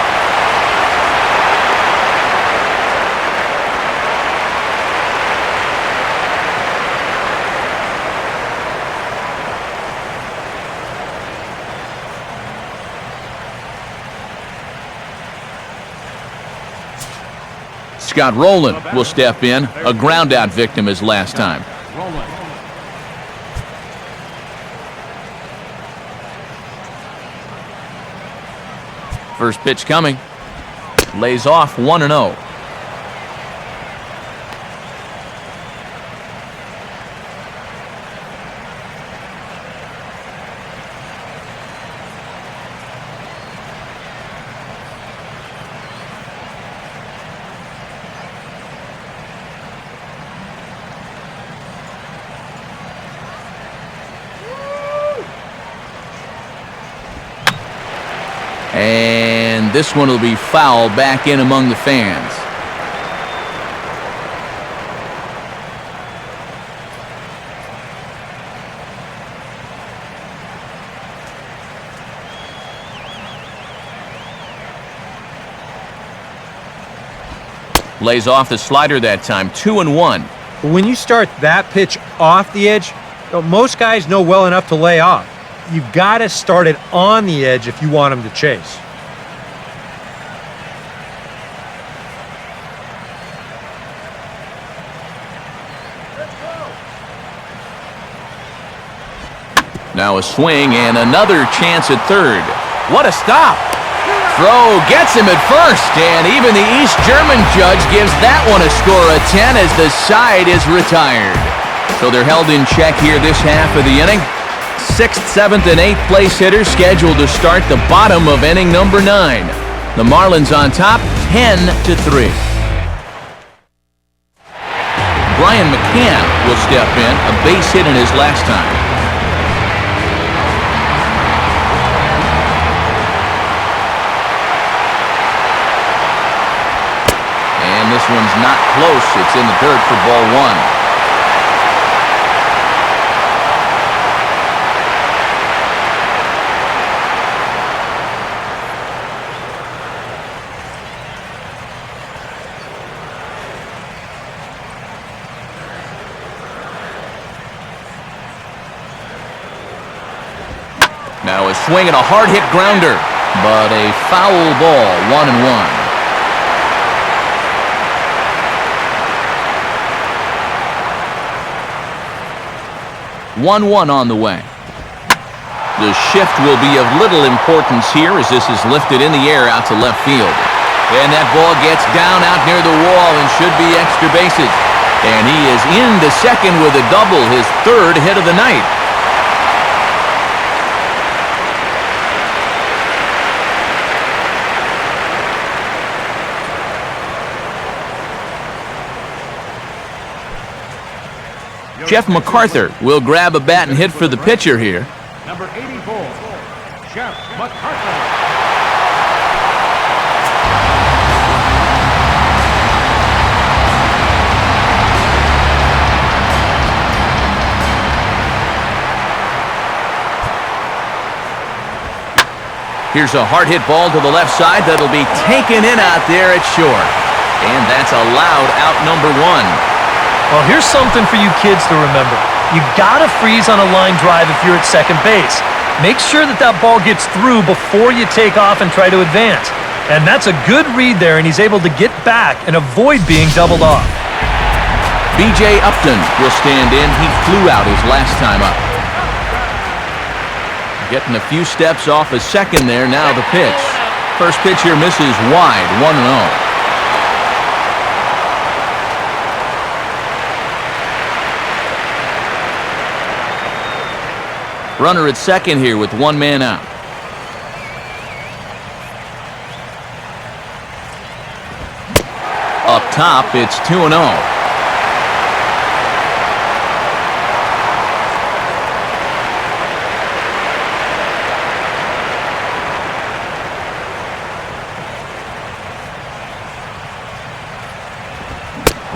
Scott Rowland will step in, a ground-out victim as last time. First pitch coming. Lays off 1-0. And this one will be foul back in among the fans. Lays off the slider that time, 2-1. When you start that pitch off the edge, most guys know well enough to lay off. You've got to start it on the edge if you want him to chase. Now a swing and another chance at third. What a stop! Throw gets him at first, and even the East German judge gives that one a score of 10 as the side is retired. So they're held in check here this half of the inning. 6th, 7th, and 8th place hitters scheduled to start the bottom of inning number 9. The Marlins on top, 10-3. Brian McCann will step in, a base hit in his last time. And this one's not close. It's in the dirt for ball 1. Now a swing and a hard hit grounder, but a foul ball, 1-1. 1-1 on the way. The shift will be of little importance here as this is lifted in the air out to left field. And that ball gets down out near the wall and should be extra bases. And he is into second with a double, his 3rd hit of the night. Jeff MacArthur will grab a bat and hit for the pitcher here. Number 84, Jeff MacArthur. Here's a hard hit ball to the left side that'll be taken in out there at short. And that's a loud out number 1. Well, here's something for you kids to remember. You gotta freeze on a line drive if you're at second base. Make sure that that ball gets through before you take off and try to advance. And that's a good read there, and he's able to get back and avoid being doubled off. B.J. Upton will stand in. He flew out his last time up. Getting a few steps off a second there. Now the pitch. First pitch here misses wide, 1-0. Runner at second here with 1 man out. Up top, it's 2-0.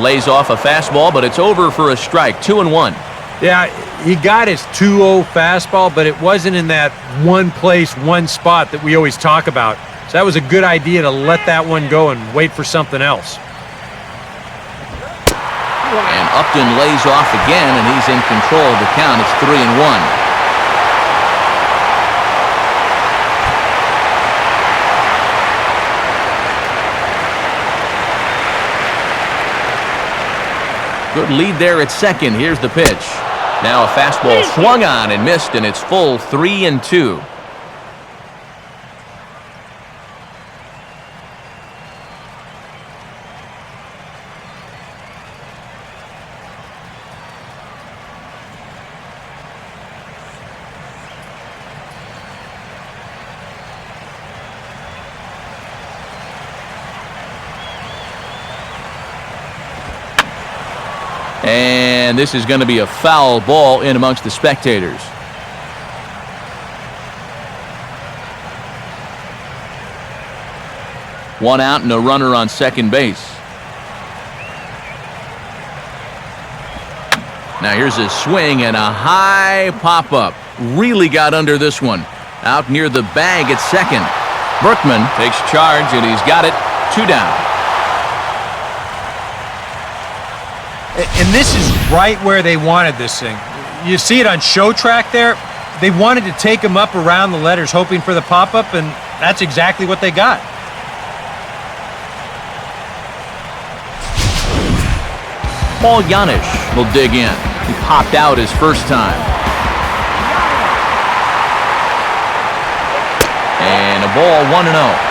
Lays off a fastball, but it's over for a strike. 2-1. Yeah, he got his 2-0 fastball, but it wasn't in that one place, one spot that we always talk about. So that was a good idea to let that one go and wait for something else. And Upton lays off again, and he's in control of the count. It's 3-1. Good lead there at second. Here's the pitch. Now a fastball swung on and missed, and it's full 3-2. And this is going to be a foul ball in amongst the spectators. One out and a runner on second base. Now here's a swing and a high pop-up. Really got under this one. Out near the bag at second. Berkman takes charge, and he's got it. 2 down. And this is right where they wanted this thing. You see it on show track there. They wanted to take him up around the letters, hoping for the pop-up, and that's exactly what they got. Paul Yanish will dig in. He popped out his first time. And a ball, 1-0.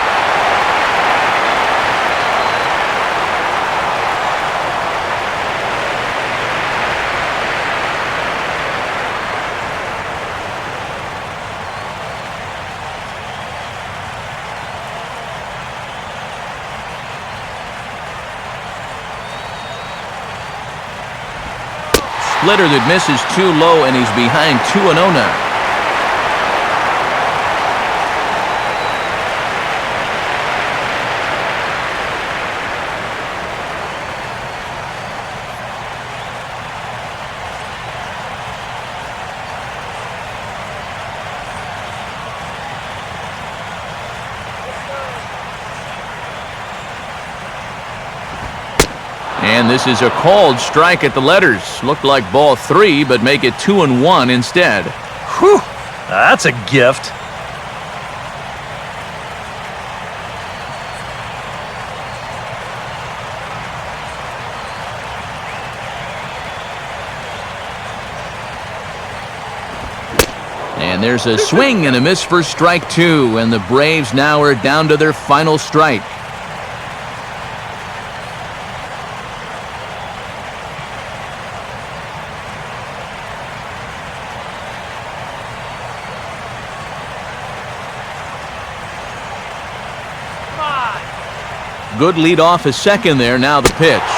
splitter that misses too low, and he's behind 2-0 now. And this is a called strike at the letters. Looked like ball 3, but make it 2-1 instead. Whew, that's a gift. And there's a swing and a miss for strike 2, and the Braves now are down to their final strike. Good lead off his second there. Now the pitch.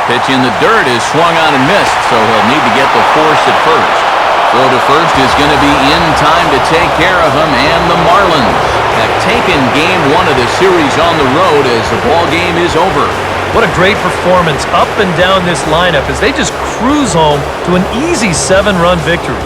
Pitch in the dirt is swung on and missed, so he'll need to get the force at first. Throw to first is going to be in time to take care of him, and the Marlins have taken game 1 of the series on the road as the ball game is over. What a great performance up and down this lineup as they just cruise home to an easy 7-run victory.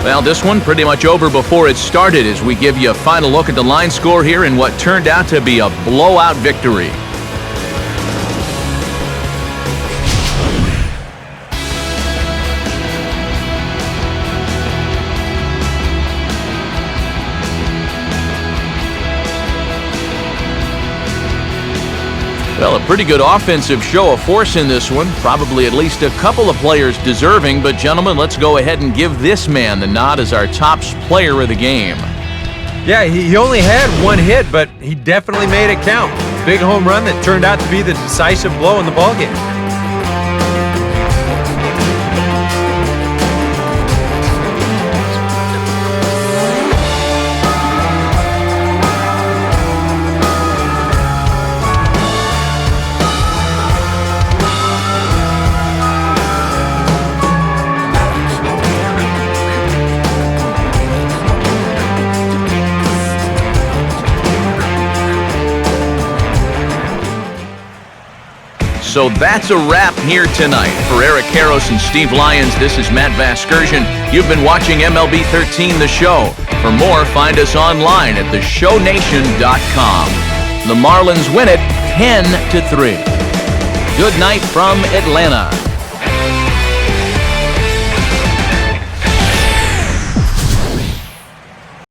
Well, this one pretty much over before it started as we give you a final look at the line score here in what turned out to be a blowout victory. Well, a pretty good offensive show of force in this one. Probably at least a couple of players deserving. But, gentlemen, let's go ahead and give this man the nod as our top player of the game. Yeah, he only had 1 hit, but he definitely made it count. Big home run that turned out to be the decisive blow in the ballgame. So that's a wrap here tonight. For Eric Karros and Steve Lyons, this is Matt Vasgersian. You've been watching MLB 13 The Show. For more, find us online at theshownation.com. The Marlins win it 10-3. Good night from Atlanta.